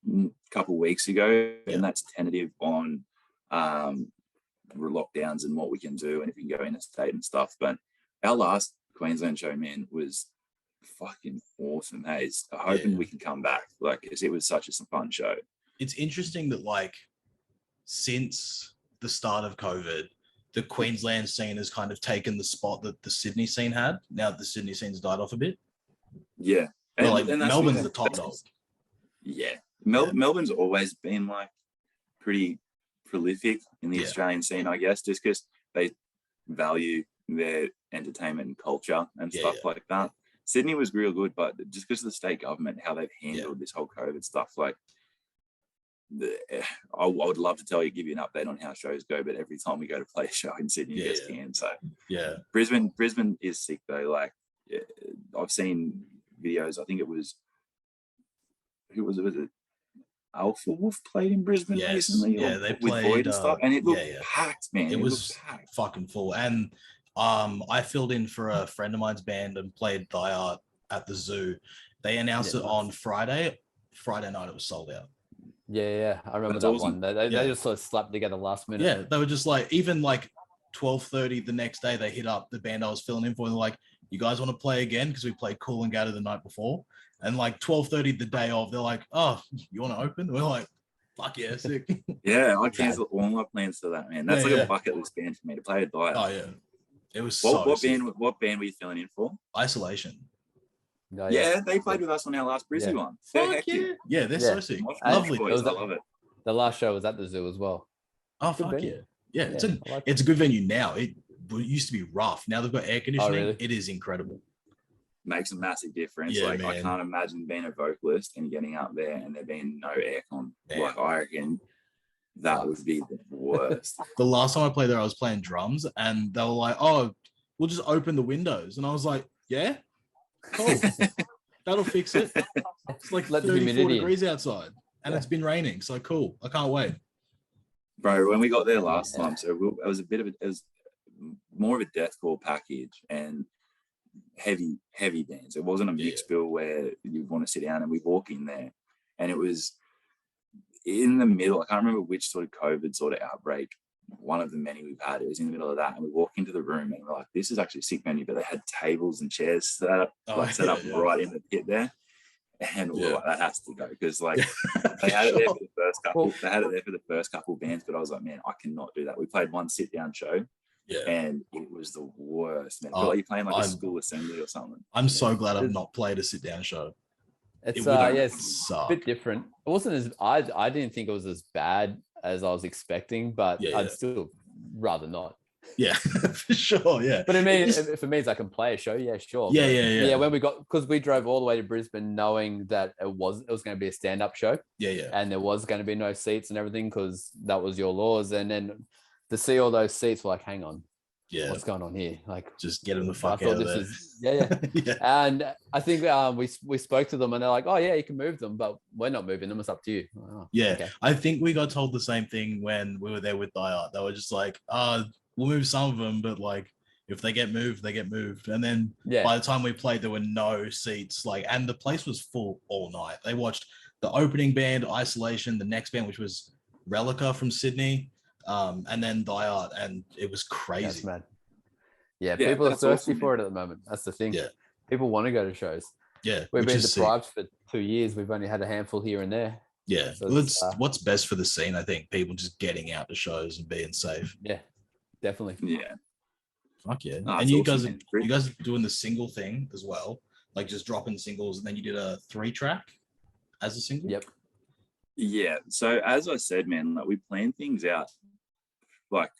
a couple weeks ago, and that's tentative on lockdowns and what we can do and if we can go interstate and stuff. But our last Queensland show, man, was fucking awesome. Hey, I'm hoping we can come back, like, because it was such a fun show. It's interesting that, like, since the start of COVID, the Queensland scene has kind of taken the spot that the Sydney scene had. Now that the Sydney scene's died off a bit. Yeah. And, like, Melbourne's the top dog. Yeah. Melbourne's always been like pretty prolific in the Australian scene, I guess, just because they value their entertainment and culture and stuff like that. Sydney was real good, but just because of the state government, how they've handled this whole COVID stuff, like, I would love to give you an update on how shows go, but every time we go to play a show in Sydney, it gets canned. So Brisbane is sick though. Like, I've seen videos. I think it was was it Alpha Wolf played in Brisbane recently? Yeah, they with played Void and stuff, and it looked packed, man. It was packed. Fucking full. And I filled in for a friend of mine's band and played Die Art at the Zoo. They announced it on Friday. Friday night, it was sold out. Yeah, I remember that one. They just sort of slapped together last minute. Yeah, they were just like, even like 12:30 the next day, they hit up the band I was filling in for. And they're like, you guys want to play again? Because we played Cool and Gatter the night before. And like 12:30 the day of, they're like, oh, you want to open? And we're like, fuck yeah, sick. Yeah, I cancelled all my plans to that, man. That's a bucket list band for me to play a Die Art. Oh yeah, it was what band were you filling in for? Isolation. Oh, yeah, they played with us on our last Brizzy one. Fuck yeah. Yeah, they're so sick. Lovely. Boys, I love it. The last show was at the Zoo as well. Oh, fuck yeah. Yeah, it's a good venue now. It used to be rough. Now they've got air conditioning. Oh, really? It is incredible. Makes a massive difference. Yeah, like, I can't imagine being a vocalist and getting up there and there being no aircon. Like, I reckon that would be the worst. The last time I played there, I was playing drums and they were like, oh, we'll just open the windows. And I was like, yeah, cool. That'll fix it. It's like 34 degrees outside and it's been raining. So cool. I can't wait. Bro, when we got there last time, so it was more of a deathcore package and heavy bands. It wasn't a mixed bill where you want to sit down, and we walk in there and it was in the middle. I can't remember which sort of COVID sort of outbreak, one of the many we've had. It was in the middle of that, and we walk into the room and we're like, this is actually a sick venue, but they had tables and chairs set up right in the pit there. And we were like, that has to go, because like they had it there for the first couple. They had it there for the first couple of bands, but I was like, man, I cannot do that. We played one sit down show. Yeah, and it was the worst, man. Like you're playing like a school assembly or something. I'm so glad I've not played a sit-down show. It's it's a bit different. It wasn't as I didn't think it was as bad as I was expecting, but I'd still rather not. Yeah, for sure. Yeah, but I mean, if it means I can play a show, yeah, sure. Yeah. When because we drove all the way to Brisbane, knowing that it was going to be a stand-up show. Yeah. And there was going to be no seats and everything, because that was your laws, and then to see all those seats, we're like, hang on, what's going on here? Like, just get them the fuck out of there. Yeah. And I think we spoke to them, and they're like, oh yeah, you can move them, but we're not moving them. It's up to you. Oh, yeah, okay. I think we got told the same thing when we were there with Die Art. They were just like, we'll move some of them, but like if they get moved, they get moved. And then by the time we played, there were no seats. Like, and the place was full all night. They watched the opening band, Isolation, the next band, which was Relica from Sydney. And then Die Art, and it was crazy. That's mad. Yeah, people are thirsty for it at the moment. That's the thing. Yeah, people want to go to shows. Yeah, we've been deprived for 2 years. We've only had a handful here and there. Yeah, so it's what's best for the scene. I think people just getting out to shows and being safe. Yeah, definitely. Yeah, fuck yeah. And you guys are doing the single thing as well, like just dropping singles, and then you did a 3-track as a single. Yep. Yeah. So as I said, man, like we plan things out like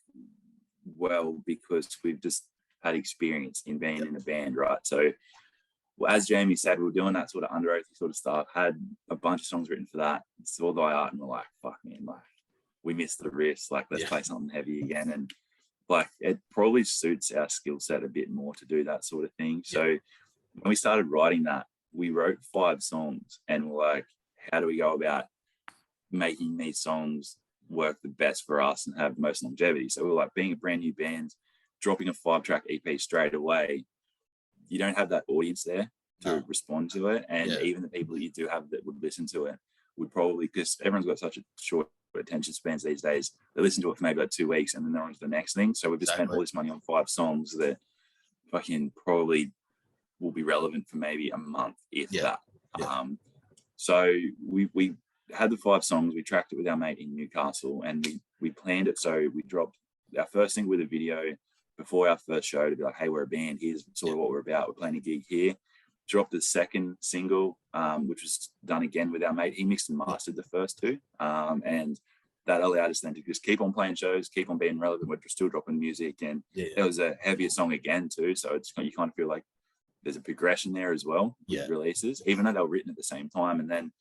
well, because we've just had experience in being in a band, right? So as Jamie said, we were doing that sort of under oath sort of stuff, had a bunch of songs written for that, saw Die Art, and we're like, fuck man, like we missed the riffs, like let's play something heavy again. And like it probably suits our skill set a bit more to do that sort of thing. So when we started writing that, we wrote 5 songs, and we're like, how do we go about making these songs work the best for us and have the most longevity? So we're like, being a brand new band, dropping a 5-track EP straight away, you don't have that audience there to respond to it. And even the people that you do have that would listen to it would probably, because everyone's got such a short attention spans these days, they listen to it for maybe like 2 weeks and then they're on to the next thing. So we've just spent all this money on 5 songs that fucking probably will be relevant for maybe a month, if that. So we had the 5 songs. We tracked it with our mate in Newcastle, and we planned it so we dropped our first thing with a video before our first show to be like, hey, we're a band. Here's sort of what we're about. We're playing a gig here. Dropped the second single, which was done again with our mate. He mixed and mastered the first 2, and that allowed us then to just keep on playing shows, keep on being relevant. We're still dropping music, and it was a heavier song again too. So it's you kind of feel like there's a progression there as well with releases, even though they were written at the same time. And then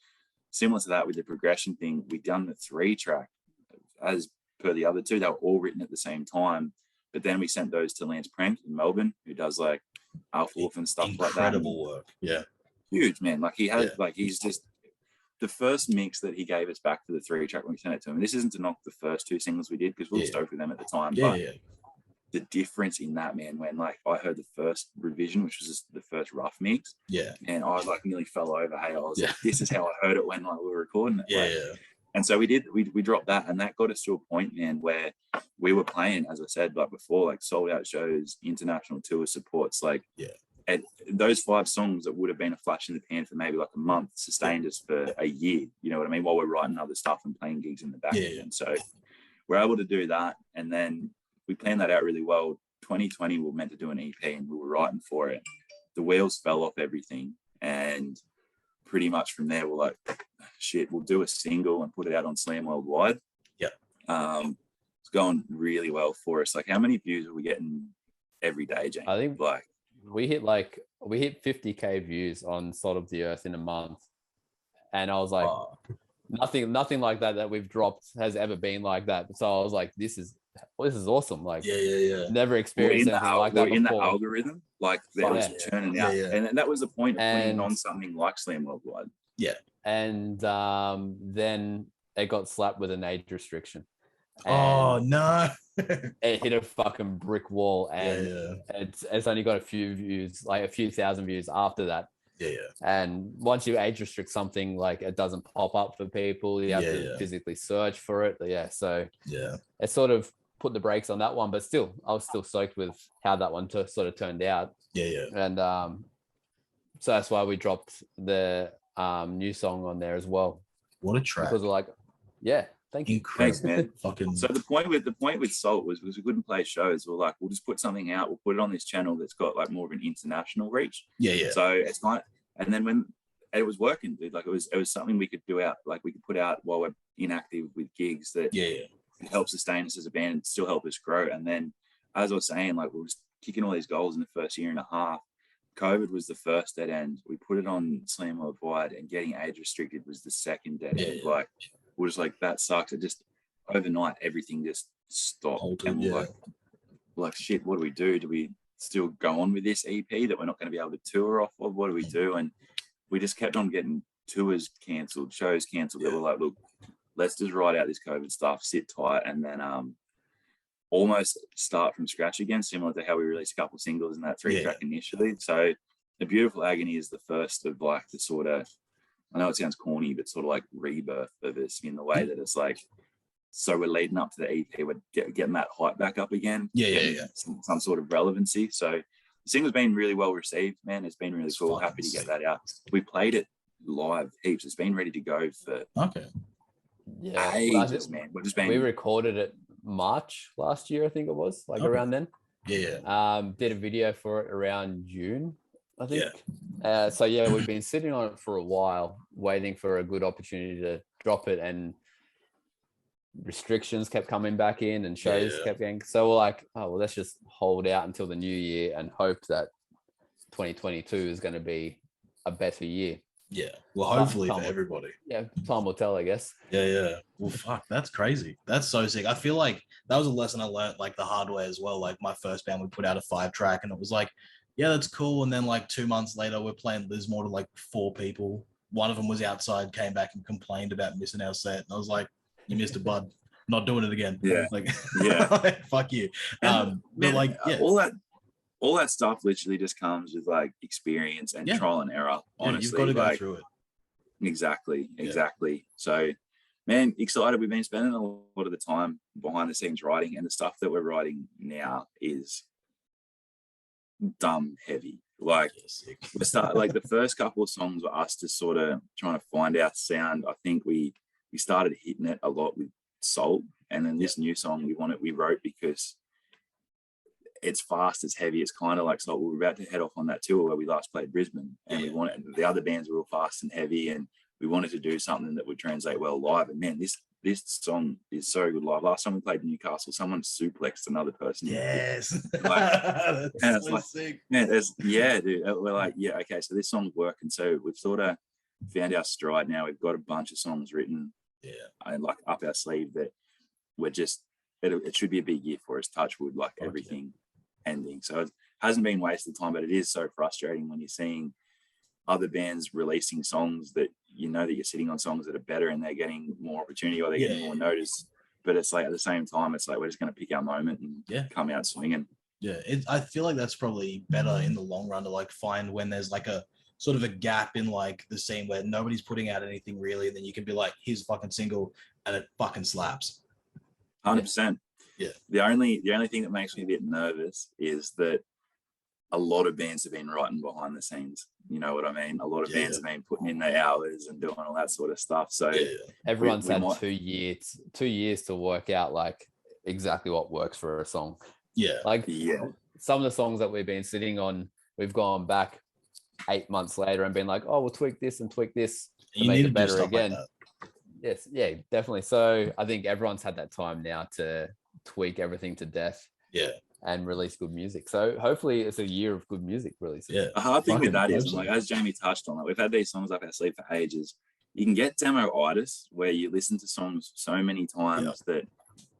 similar to that with the progression thing, we done the 3-track as per the other 2. They were all written at the same time, but then we sent those to Lance Prank in Melbourne, who does like Alpha Wolf and stuff like that. Incredible work. Yeah. Huge, man. Like he has, like he's just the first mix that he gave us back for the 3-track when we sent it to him. And this isn't to knock the first 2 singles we did, because we were stoked with them at the time. But the difference in that, man, when like I heard the first revision, which was just the first rough mix, and I like nearly fell over. Hey, I was like, this is how I heard it when like we were recording it. And so we dropped that, and that got us to a point, man, where we were playing, as I said, like before, like sold out shows, international tour supports, like and those 5 songs that would have been a flash in the pan for maybe like a month sustained us for a year, you know what I mean, while we're writing other stuff and playing gigs in the back end. So we're able to do that, and then we planned that out really well. 2020 we were meant to do an EP, and we were writing for it. The wheels fell off everything, and pretty much from there we're like, shit, we'll do a single and put it out on Slam Worldwide. It's going really well for us. Like, how many views are we getting every day, James? I think like we hit 50k views on Salt of the Earth in a month, and I was like, nothing like that we've dropped has ever been like that. So I was like, this is awesome. Like, never experienced anything like that before. In the algorithm, like that was churning out, and that was the point of putting on something like Slam Worldwide. And then it got slapped with an age restriction. Oh no. It hit a fucking brick wall, and it's only got a few views, like a few thousand views after that. And once you age restrict something, like it doesn't pop up for people, you have to physically search for it. So it sort of put the brakes on that one, but still I was still stoked with how that one sort of turned out. And so that's why we dropped the new song on there as well. What a track. Because we're like, thank you. Thanks, man. So the point with Salt was we couldn't play shows. We're like, we'll just put something out. We'll put it on this channel that's got like more of an international reach. So it's not. And then when it was working, dude, like it was something we could do out. Like we could put out while we're inactive with gigs that help sustain us as a band and still help us grow. And then, as I was saying, like we're just kicking all these goals in the first year and a half. COVID was the first dead end. We put it on Slam Worldwide, and getting age restricted was the second dead end. Like, we're just like, that sucks. It just overnight everything just stopped. And we're like, shit, what do we do? Do we still go on with this EP that we're not going to be able to tour off of? What do we do? And we just kept on getting tours cancelled, shows cancelled. That were like, look, let's just ride out this COVID stuff, sit tight, and then almost start from scratch again, similar to how we released a couple of singles in that 3-track initially. So The Beautiful Agony is the first of like the sort of, I know it sounds corny, but sort of like rebirth of us in the way that it's like, so we're leading up to the EP, we're getting that hype back up again. Some sort of relevancy. So the single's been really well received, man. It's been really cool. Happy to get that out. We played it live heaps. It's been ready to go for ages, man. We recorded it March last year, I think it was, like around then. Did a video for it around June, I think. So we've been sitting on it for a while, waiting for a good opportunity to drop it, and restrictions kept coming back in and shows kept getting, so we're like, oh well, let's just hold out until the new year and hope that 2022 is going to be a better year. Well, hopefully for everybody. Time will tell, I guess. Well, fuck, that's crazy. That's so sick. I feel like that was a lesson I learned like the hard way as well. Like my first band, we put out a 5-track, and it was like, that's cool. And then like 2 months later, we're playing Lismore to like 4 people. One of them was outside, came back and complained about missing our set, and I was like, you missed a bud. Not doing it again. Like fuck you. But like all that stuff literally just comes with like experience and trial and error. Honestly, you've got to go through it. Exactly. So, man, excited. We've been spending a lot of the time behind the scenes writing, and the stuff that we're writing now is dumb heavy. Like we start like the first couple of songs were us just sort of trying to find our sound. I think we started hitting it a lot with soul, and then this new song we wrote because it's fast, it's heavy, it's kind of like soul. We were about to head off on that tour where we last played Brisbane, and we wanted the other bands were all fast and heavy, and we wanted to do something that would translate well live. And man, this song is so good live. Last time we played Newcastle, someone suplexed another person. Yes. And it's so like, sick. man, dude. We're like, okay, so this song's working. So we've sort of found our stride now. We've got a bunch of songs written, and like up our sleeve that we're just, it should be a big year for us, touch wood, like everything ending. So it hasn't been wasted time, but it is so frustrating when you're seeing other bands releasing songs that that you're sitting on songs that are better and they're getting more opportunity or they're getting more notice. But it's like at the same time, it's like we're just going to pick our moment and come out swinging. Yeah, I feel like that's probably better in the long run to like find when there's like a sort of a gap in like the scene where nobody's putting out anything really, and then you can be like, here's a fucking single and it fucking slaps. 100%. Yeah. The only thing that makes me a bit nervous is that a lot of bands have been writing behind the scenes. You know what I mean? A lot of bands have been putting in their hours and doing all that sort of stuff. So everyone's had 2 years to work out like exactly what works for a song. Some of the songs that we've been sitting on, we've gone back 8 months later and been like, oh, we'll tweak this and tweak this to make it better again. Yes, yeah, definitely. So I think everyone's had that time now to tweak everything to death. And release good music. So hopefully it's a year of good music releases. The hard thing with that is, like as Jamie touched on, like we've had these songs up our sleeve for ages. You can get demo-itis where you listen to songs so many times that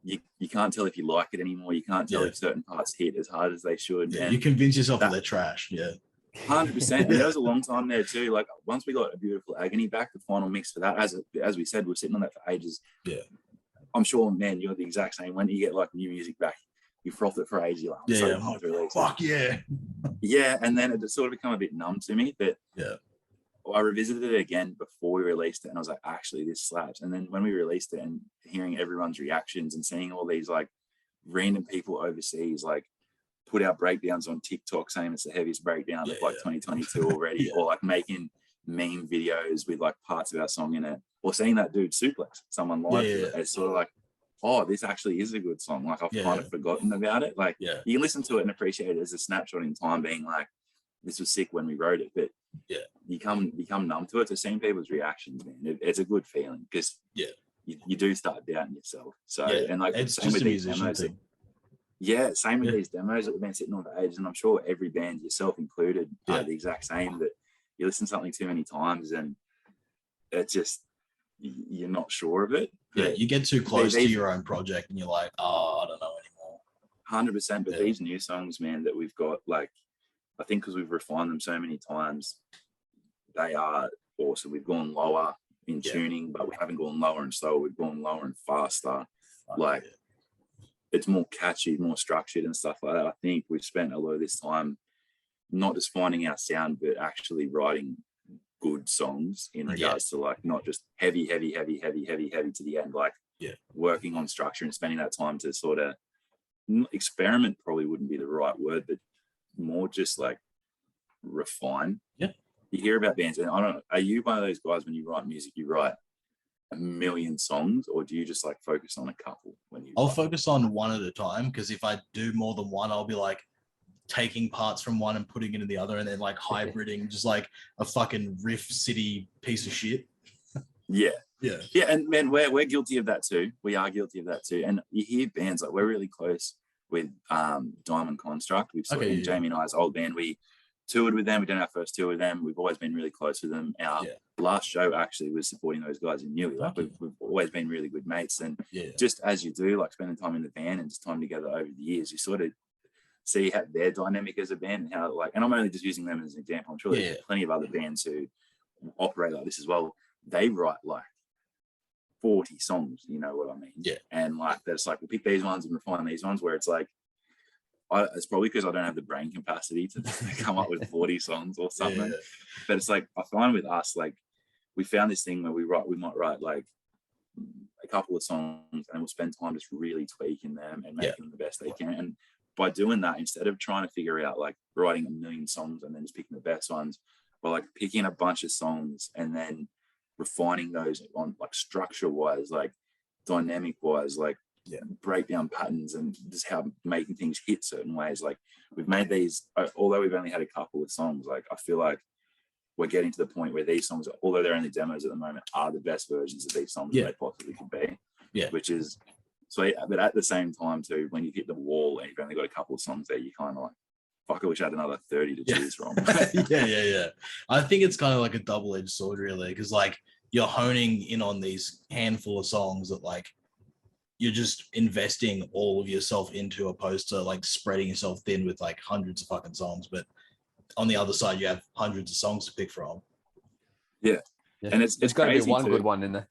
you can't tell if you like it anymore. You can't tell if certain parts hit as hard as they should. You convince yourself that they're trash. 100%. And there was a long time there too. Like once we got A Beautiful Agony back, the final mix for that, as we said, we're sitting on that for ages. I'm sure, man, you're the exact same. When you get like new music back, you froth it for ages. You're like, fuck yeah. And then it sort of become a bit numb to me. But I revisited it again before we released it, and I was like, actually, this slaps. And then when we released it and hearing everyone's reactions and seeing all these like random people overseas like put out breakdowns on TikTok saying it's the heaviest breakdown of like 2022 already, or like making meme videos with like parts of our song in it, or seeing that dude suplex someone live, it's sort of like, oh, this actually is a good song. Like I've kind of forgotten about it. Like you can listen to it and appreciate it as a snapshot in time, being like, this was sick when we wrote it, but you become numb to it. To seeing people's reactions, man, it's a good feeling because you do start doubting yourself. So and like it's same just with a these musician demos. thing. Same with these demos that we've been sitting on for ages, and I'm sure every band, yourself included, are the exact same. That you listen to something too many times and it's just you're not sure of it. You get too close to your own project and you're like, oh, I don't know anymore. 100%. But these new songs, man, that we've got, like, I think because we've refined them so many times, they are awesome. We've gone lower in tuning, but we haven't gone lower and slower. We've gone lower and faster. It's more catchy, more structured and stuff like that. I think we've spent a lot of this time not just finding our sound, but actually writing good songs in regards to like not just heavy to the end, like working on structure and spending that time to sort of experiment probably wouldn't be the right word, but more just like refine. You hear about bands, and I don't know, are you one of those guys when you write music, you write a million songs, or do you just like focus on a couple when you I'll focus on one at a time, because if I do more than one, I'll be like taking parts from one and putting it into the other, and then like hybriding just like a fucking riff city piece of shit. And man, we're guilty of that too. We are guilty of that too. And you hear bands like, we're really close with Diamond Construct. We've Jamie and I's old band, we toured with them. We did our first tour with them. We've always been really close with them. Our last show actually was supporting those guys in Newey. Like we've always been really good mates, and just as you do, like spending time in the band and just time together over the years, you sort of see how their dynamic as a band and how, like, and I'm only just using them as an example. I'm sure there's plenty of other bands who operate like this as well. They write like 40 songs, you know what I mean? And like that's like, we'll pick these ones and refine these ones, where it's like, it's probably because I don't have the brain capacity to come up with 40 songs or something. But it's like, I find with us, like, we found this thing where we might write like a couple of songs and we'll spend time just really tweaking them and making them the best they can. And by doing that, instead of trying to figure out like writing a million songs and then just picking the best ones, or like picking a bunch of songs and then refining those on like structure wise, like dynamic wise, like breakdown patterns, and just how making things hit certain ways. Like we've made these, although we've only had a couple of songs, like I feel like we're getting to the point where these songs, although they're only demos at the moment, are the best versions of these songs they possibly could be. Yeah. Which is sweet. But at the same time too, when you hit the wall and you've only got a couple of songs there, you kind of like, fuck, I wish I had another 30 to choose from. Yeah. I think it's kind of like a double-edged sword, really, because like you're honing in on these handful of songs that like you're just investing all of yourself into, opposed to like spreading yourself thin with like hundreds of fucking songs. But on the other side, you have hundreds of songs to pick from. Yeah. And it's got to be one good one in there.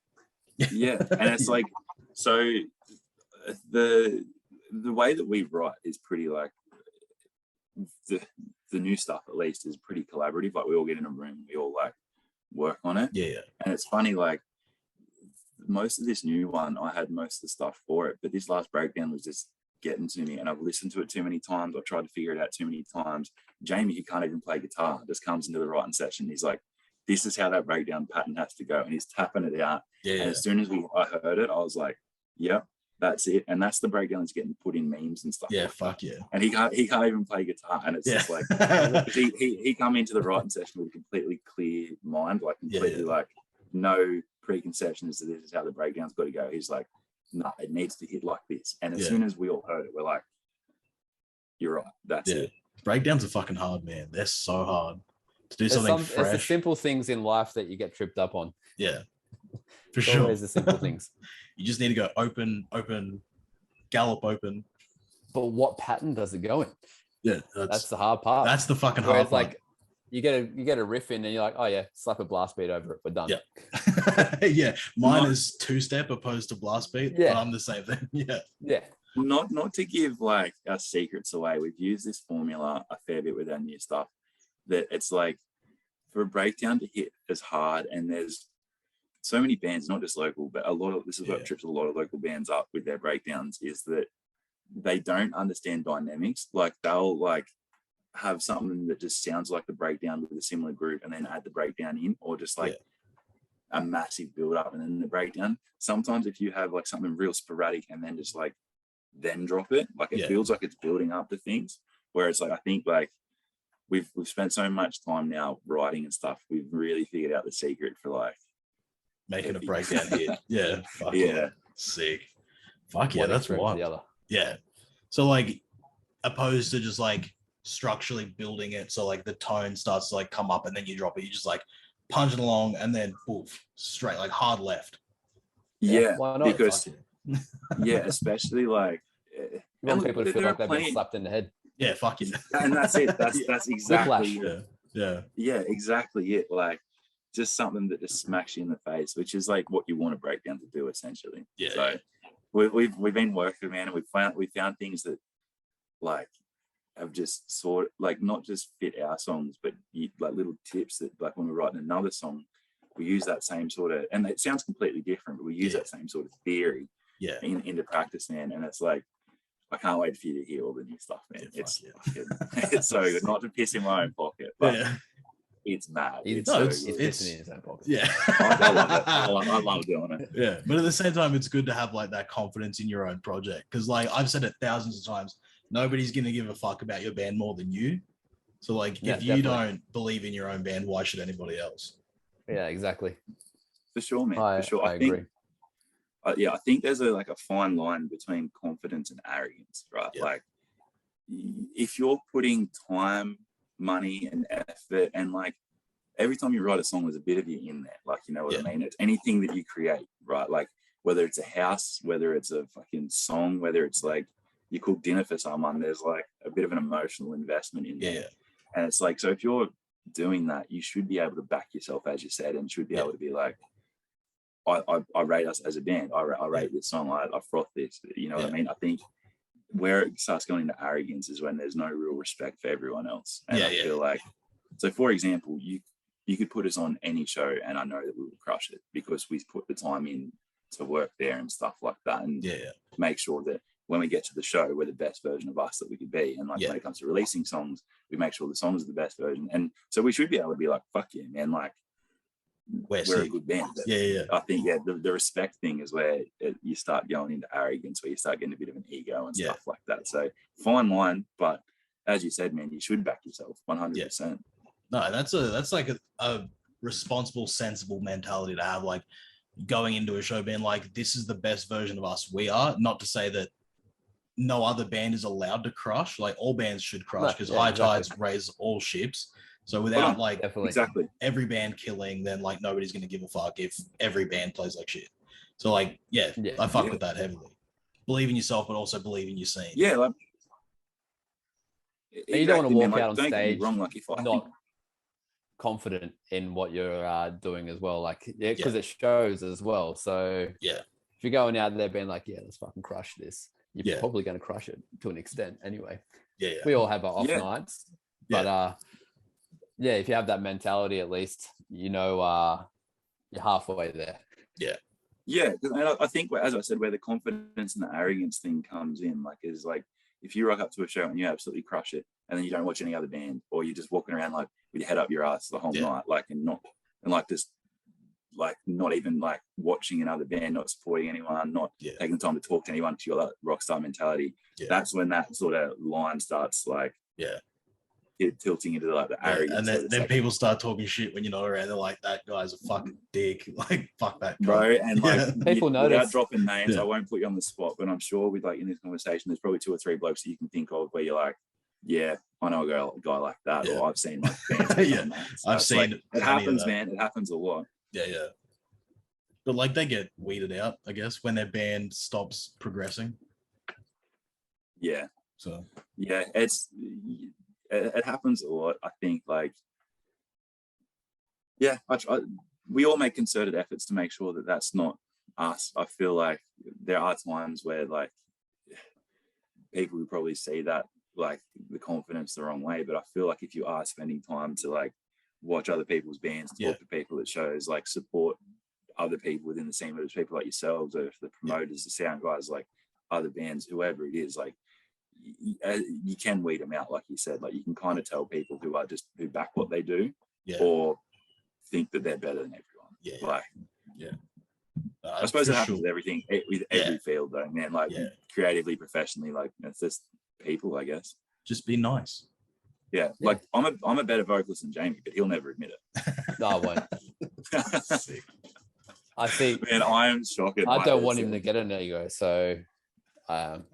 Yeah. And it's like, so the way that we write is pretty like, the new stuff at least is pretty collaborative. Like we all get in a room, we all like work on it. Yeah. And it's funny, like most of this new one, I had most of the stuff for it, but this last breakdown was just getting to me, and I've listened to it too many times. I've tried to figure it out too many times. Jamie, who can't even play guitar, just comes into the writing session. He's like, this is how that breakdown pattern has to go. And he's tapping it out. Yeah. And as soon as I heard it, I was like, yep, that's it. And that's the breakdown that's getting put in memes and stuff. Yeah, fuck yeah. And he can't even play guitar. And it's just like, he come into the writing session with a completely clear mind, like completely like no preconceptions. This is how the breakdown's got to go. He's like, no, it needs to hit like this. And as soon as we all heard it, we're like, you're right, that's it. Breakdowns are fucking hard, man. They're so hard to do something fresh. It's the simple things in life that you get tripped up on. Yeah, for sure. Always the simple things. You just need to go open, gallop open. But what pattern does it go in? Yeah, that's the hard part. That's the fucking hard part. Like you get a riff in and you're like, oh yeah, slap a blast beat over it, we're done. Yeah. Mine is two-step opposed to blast beat. But I'm the same thing. Yeah. Not to give like our secrets away. We've used this formula a fair bit with our new stuff, that it's like for a breakdown to hit as hard, and there's so many bands, not just local, but this is what trips a lot of local bands up with their breakdowns, is that they don't understand dynamics. Like they'll like have something that just sounds like the breakdown with a similar group and then add the breakdown in, or just like a massive build up and then the breakdown. Sometimes if you have like something real sporadic and then just like then drop it, like it feels like it's building up to things. Whereas like I think like we've spent so much time now writing and stuff, we've really figured out the secret for like making a breakdown hit. Yeah. Fuck sick. Fuck yeah, that's wild. Yeah. So like opposed to just like structurally building it, so like the tone starts to like come up and then you drop it, you just like punch it along and then poof, straight, like hard left. Why not? Because especially like you want people to feel like they've been slapped in the head. Yeah, fuck it. And that's it. That's exactly it. Yeah, exactly it. Like just something that just smacks you in the face, which is like what you want a breakdown to do essentially. So we've been working, man, and we found things that like have just sort of like not just fit our songs, but like little tips that like when we're writing another song, we use that same sort of, and it sounds completely different, but we use that same sort of theory into practice, man. And it's like, I can't wait for you to hear all the new stuff, man. It's so good. Not to piss in my own pocket, but it's mad. It's pissing in his own pocket. Yeah. I love it. I love doing it. Yeah. But at the same time, it's good to have like that confidence in your own project. Because like I've said it thousands of times, nobody's going to give a fuck about your band more than you. So like if you don't believe in your own band, why should anybody else? Yeah, exactly. For sure, man. For sure. I agree. I think there's a fine line between confidence and arrogance, right? Like if you're putting time, money and effort, and like every time you write a song, there's a bit of you in there. Like, you know what I mean? It's anything that you create, right? Like whether it's a house, whether it's a fucking song, whether it's like you cook dinner for someone, there's like a bit of an emotional investment in there. And it's like, so if you're doing that, you should be able to back yourself, as you said, and should be able to be like, I rate us as a band. I rate this song. I froth this. You know what I mean? I think where it starts going into arrogance is when there's no real respect for everyone else. And I feel like, so for example, you could put us on any show and I know that we will crush it because we've put the time in to work there and stuff like that, and make sure that when we get to the show, we're the best version of us that we could be. And like when it comes to releasing songs, we make sure the songs are the best version. And so we should be able to be like, fuck yeah, man, like we're a good band. But I think the respect thing is where you start going into arrogance, where you start getting a bit of an ego and stuff like that. So fine line, but as you said, man, you should back yourself 100%. No, that's like a responsible, sensible mentality to have. Like going into a show being like, this is the best version of us we are. Not to say that no other band is allowed to crush. Like all bands should crush because high tides raise all ships. So without like every band killing, then like nobody's gonna give a fuck if every band plays like shit. So like I fuck with that heavily. Believe in yourself, but also believe in your scene. Yeah, like you don't want to walk out on don't stage get me wrong, like not confident in what you're doing as well. Like because it shows as well. So if you're going out there being like, let's fucking crush this, you're probably going to crush it to an extent anyway. We all have our off nights, but if you have that mentality, at least you know you're halfway there. And I think, as I said, where the confidence and the arrogance thing comes in, like, is like if you rock up to a show and you absolutely crush it, and then you don't watch any other band, or you're just walking around like with your head up your ass the whole night, like, and not even like watching another band, not supporting anyone, not taking the time to talk to anyone, to your rock star mentality. That's when that sort of line starts like tilting into like the arrogance. And then people start talking shit when you're not around. They're like, that guy's a fucking dick. Like, fuck that guy. Bro. And like people notice. Without dropping names, I won't put you on the spot, but I'm sure with like in this conversation, there's probably 2 or 3 blokes that you can think of where you're like, I know a guy like that, or I've seen like bands. So I've seen like, it happens, man. It happens a lot. But like they get weeded out, I guess, when their band stops progressing. So it happens a lot. I think like we all make concerted efforts to make sure that that's not us. I feel like there are times where like people would probably see that like the confidence the wrong way, but I feel like if you are spending time to like watch other people's bands, talk to people at shows, like support other people within the scene, whether it's people like yourselves or the promoters, the sound guys, like other bands, whoever it is, like you can weed them out, like you said. Like you can kind of tell people who back what they do or think that they're better than everyone. I suppose it happens with everything, with every field though, man. Like creatively, professionally, like it's just people, I guess. Just be nice. Like I'm a better vocalist than Jamie, but he'll never admit it. No, I won't. I think, man, I am shocked. I don't want him to get an ego, so bro,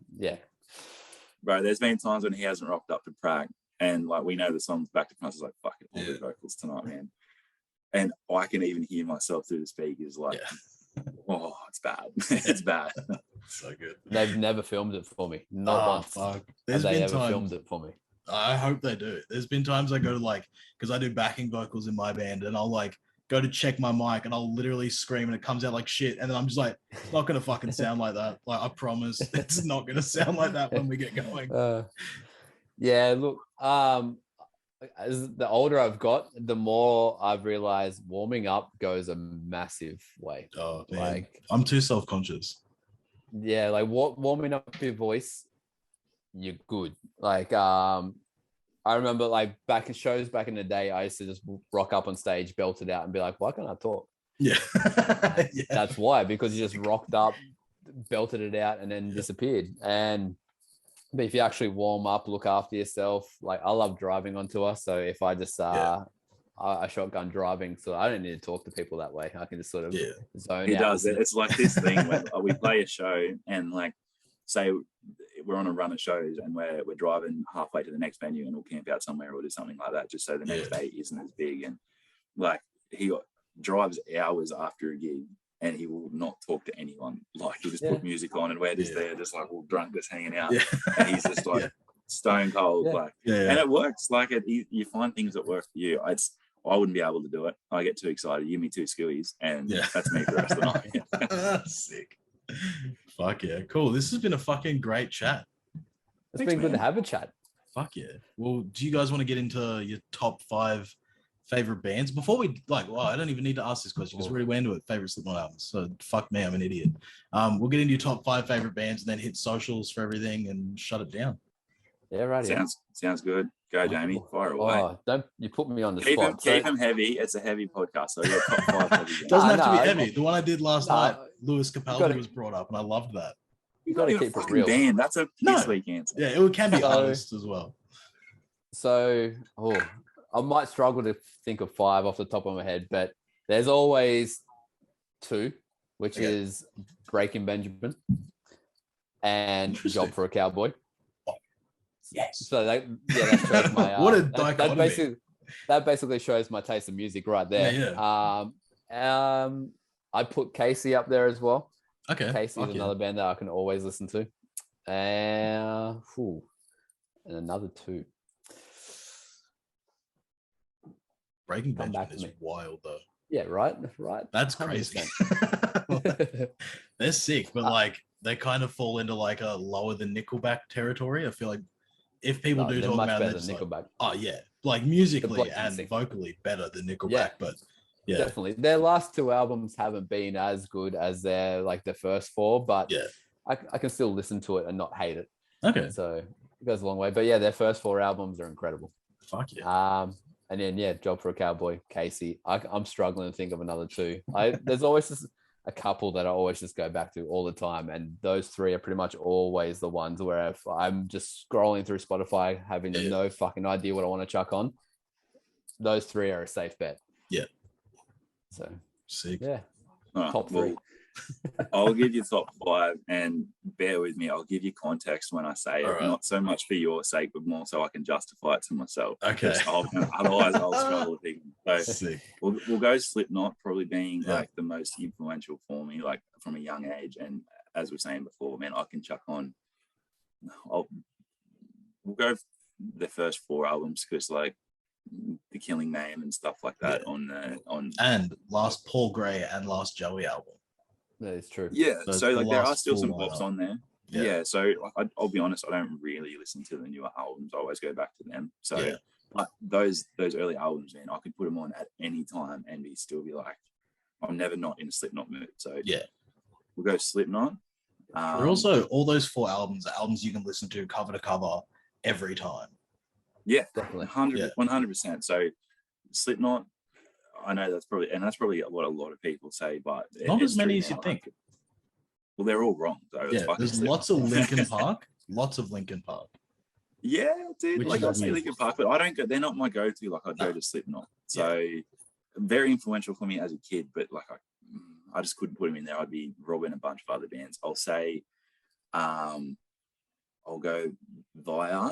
there's been times when he hasn't rocked up to Prague, and like we know the songs back to front. I was like, fuck it, all the vocals tonight, man. And I can even hear myself through the speakers, like, oh, it's bad. It's bad. So good. They've never filmed it for me. Not once. Fuck. Have they ever filmed it for me? I hope they do. There's been times I go to like, because I do backing vocals in my band, and I'll like go to check my mic and I'll literally scream and it comes out like shit. And then I'm just like, it's not going to fucking sound like that. Like, I promise it's not going to sound like that when we get going. Look, as the older I've got, the more I've realized warming up goes a massive way. Oh, man. Like, I'm too self-conscious. Yeah, like warming up your voice, you're good. Like, I remember like back in shows back in the day, I used to just rock up on stage, belt it out and be like, why can't I talk? Yeah. That's why, because you just rocked up, belted it out and then disappeared. But if you actually warm up, look after yourself, like I love driving on tour. So if I just, I shotgun driving, so I don't need to talk to people that way. I can just sort of zone out. It does. It's like this thing when we play a show and like, say we're on a run of shows and we're driving halfway to the next venue and we'll camp out somewhere or do something like that, just so the next day isn't as big. And like he drives hours after a gig and he will not talk to anyone. Like he'll just put music on and we're just there, just like all drunk, just hanging out. And he's just like stone cold, like, and it works. Like you find things that work for you. I wouldn't be able to do it. I get too excited. You give me 2 skewies and that's me for the rest of the night. Sick. Fuck yeah, cool. This has been a fucking great chat. It's been good to have a chat. Fuck yeah. Well, do you guys want to get into your top 5 favorite bands. Before we I don't even need to ask this question because we already went into it. Favorite Slipknot albums. So fuck me, I'm an idiot. We'll get into your top 5 favorite bands and then hit socials for everything and shut it down. Yeah, right. Sounds good. Go, Jamie. Fire away. Oh, don't you put me on the keep spot. Keep them heavy. It's a heavy podcast. So yeah, top 5 heavy. Doesn't have to be heavy. The one I did last night, Lewis Capaldi was brought up, and I loved that. You got to keep it real. Band. That's a piss weak answer. Yeah, it can be artists as well. So, I might struggle to think of 5 off the top of my head, but there's always 2, which is Breaking Benjamin and Job for a Cowboy. Yes. So that shows my what a dichotomy. That basically shows my taste of music right there. I'd put Casey up there as well. Okay. Casey is another band that I can always listen to. And another 2. Breaking Benjamin is wild though. Yeah, right. That's crazy. They're sick, but they kind of fall into a lower than Nickelback territory. I feel like if people do talk about it, Nickelback. Musically and vocally better than Nickelback, but yeah, definitely. Their last 2 albums haven't been as good as their first 4, but I can still listen to it and not hate it. Okay, so it goes a long way. But yeah, their first 4 albums are incredible. Fuck yeah. And then Job for a Cowboy, Casey. I'm struggling to think of another 2. There's always just a couple that I always just go back to all the time, and those 3 are pretty much always the ones where if I'm just scrolling through Spotify having no fucking idea what I want to chuck on, those 3 are a safe bet. Yeah. So sick. Yeah. Top 3. I'll give you top 5, and bear with me. I'll give you context when I say it, not so much for your sake, but more so I can justify it to myself. Okay. Otherwise, I'll struggle to think. So we'll go Slipknot, probably being the most influential for me, from a young age. And as we were saying before, man, I can chuck on. We'll go the first 4 albums because The Killing Name and stuff like that on and last Paul Gray and last Joey album. That is true. Yeah, so there are still some bops on there. Yeah, so I'll be honest, I don't really listen to the newer albums. I always go back to them. So but those early albums, man, I could put them on at any time and still be I'm never not in a Slipknot mood. So we'll go Slipknot. They're also all those 4 albums are albums you can listen to cover to cover every time. Yeah, definitely, 100%. So Slipknot. I know that's probably what a lot of people say, but not as many as you think. Well, they're all wrong. So there's lots of Linkin Park. Lots of Linkin Park. Yeah, dude. I say Linkin Park, but I don't go. They're not my go-to. I'd go to Slipknot. So very influential for me as a kid, but I just couldn't put them in there. I'd be robbing a bunch of other bands. I'll say, I'll go Via,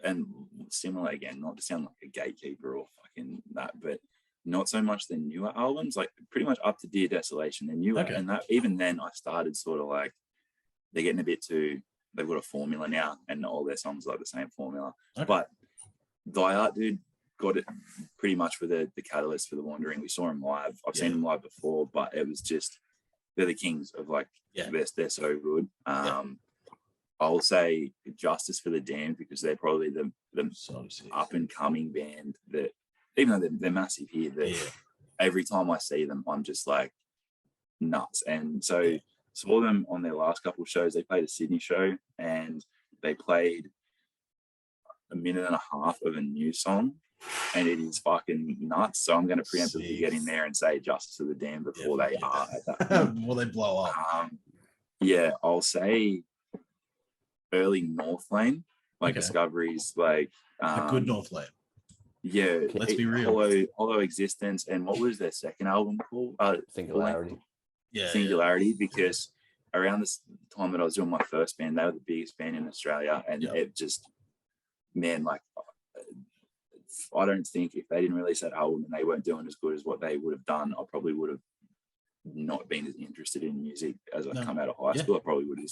and similar again, not to sound like a gatekeeper or fucking that, but not so much the newer albums, pretty much up to Dear Desolation. They're newer, and that even then I started sort of they're getting a bit too. They've got a formula now, and all their songs are the same formula. Okay. But Die Art, dude, got it pretty much for the catalyst for The Wandering. We saw them live. I've seen them live before, but it was just they're the kings of they're so good. I'll say Justice for the Damned because they're probably the up and coming band that. Even though they're massive here, every time I see them, I'm just nuts. And so saw them on their last couple of shows. They played a Sydney show and they played a minute and a half of a new song, and it is fucking nuts. So I'm going to preemptively get in there and say Justice of the Damned before they are at that point. Before they blow up. I'll say early North Lane, Discoveries, a good North Lane. Yeah, let's be real. Hollow Existence, and what was their second album called? Singularity. Singularity, because around this time that I was doing my first band, they were the biggest band in Australia, and it just, man, I don't think if they didn't release that album and they weren't doing as good as what they would have done, I probably would have not been as interested in music as I come out of high school. I probably would have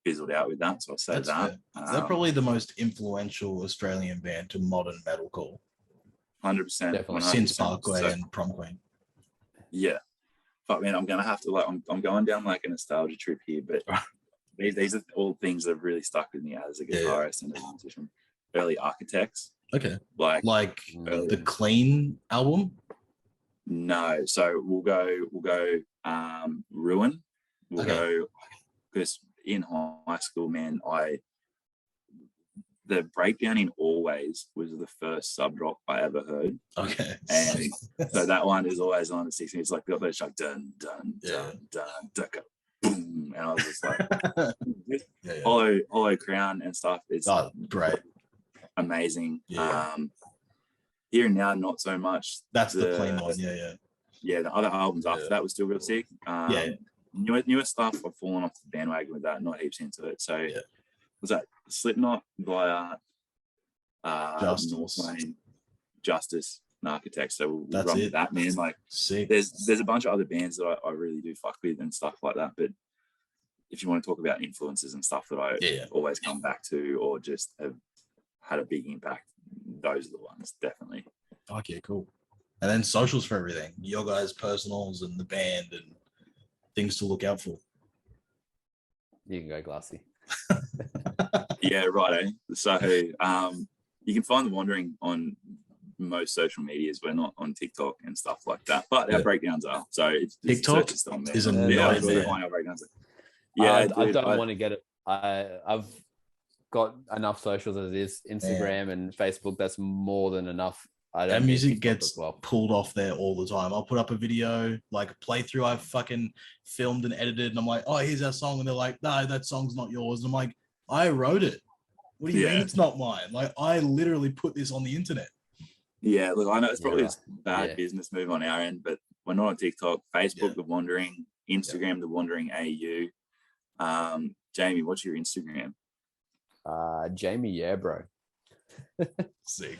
fizzled out with that, so I'll say that. They're probably the most influential Australian band to modern metalcore. 100%. Since Parkway and Prom Queen. Yeah. But man, I'm gonna have to I'm going down a nostalgia trip here, but these are all things that have really stuck with me as a guitarist and as a musician. Early Architects, Okay. Like the Clean album? No. So we'll go Ruin. We'll go, because in high school, man, the breakdown in Always was the first sub rock I ever heard. Okay. And so that one is always on at 16. It's like got those like dun dun dun dun dun boom. And I was just like Hollow Crown and stuff. It's great. Amazing. Yeah. Here and Now, not so much. That's the Clean one, Yeah, the other albums after that was still real sick. Newer stuff, I've fallen off the bandwagon with that, not heaps into it. So was that Slipknot via Justice and Architects. So we'll run with that, man. Like sick. There's a bunch of other bands that I really do fuck with and stuff like that. But if you want to talk about influences and stuff that I always come back to or just have had a big impact, those are the ones, definitely. Okay, cool. And then socials for everything, your guys' personals and the band and things to look out for. You can go, Glassy. Yeah, right. So you can find The Wandering on most social medias. We're not on TikTok and stuff like that, but our breakdowns are. So it's TikTok is a nightmare. I don't want to get it. I've got enough socials as it is. Instagram and Facebook, that's more than enough. That music gets pulled off there all the time. I'll put up a video, like a playthrough I've fucking filmed and edited, and I'm like, oh, here's our song. And they're like, no, that song's not yours. And I'm like, I wrote it. What do you mean it's not mine? Like, I literally put this on the internet. Yeah, look, I know it's probably a bad business move on our end, but we're not on TikTok, Facebook, The Wandering, Instagram, The Wandering AU. Jamie, what's your Instagram? Jamie, bro. Sick.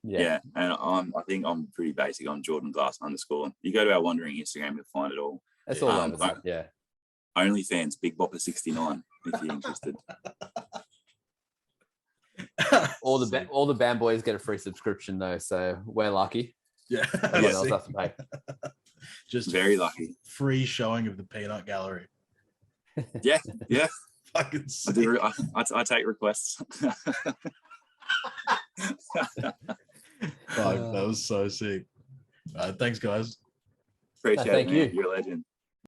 Yeah, and I think I'm pretty basic on Jordan Glass _. You go to our Wandering Instagram, you'll find it all. That's all over that, yeah. OnlyFans, Big Bopper 69, if you're interested. All the band boys get a free subscription though, so we're lucky. Yeah, everyone else has to pay. Just very lucky. Free showing of the Peanut Gallery. Yeah. Fucking sick. I take requests. Fuck, that was so sick. Thanks, guys. Appreciate it. Thank you. You're a legend.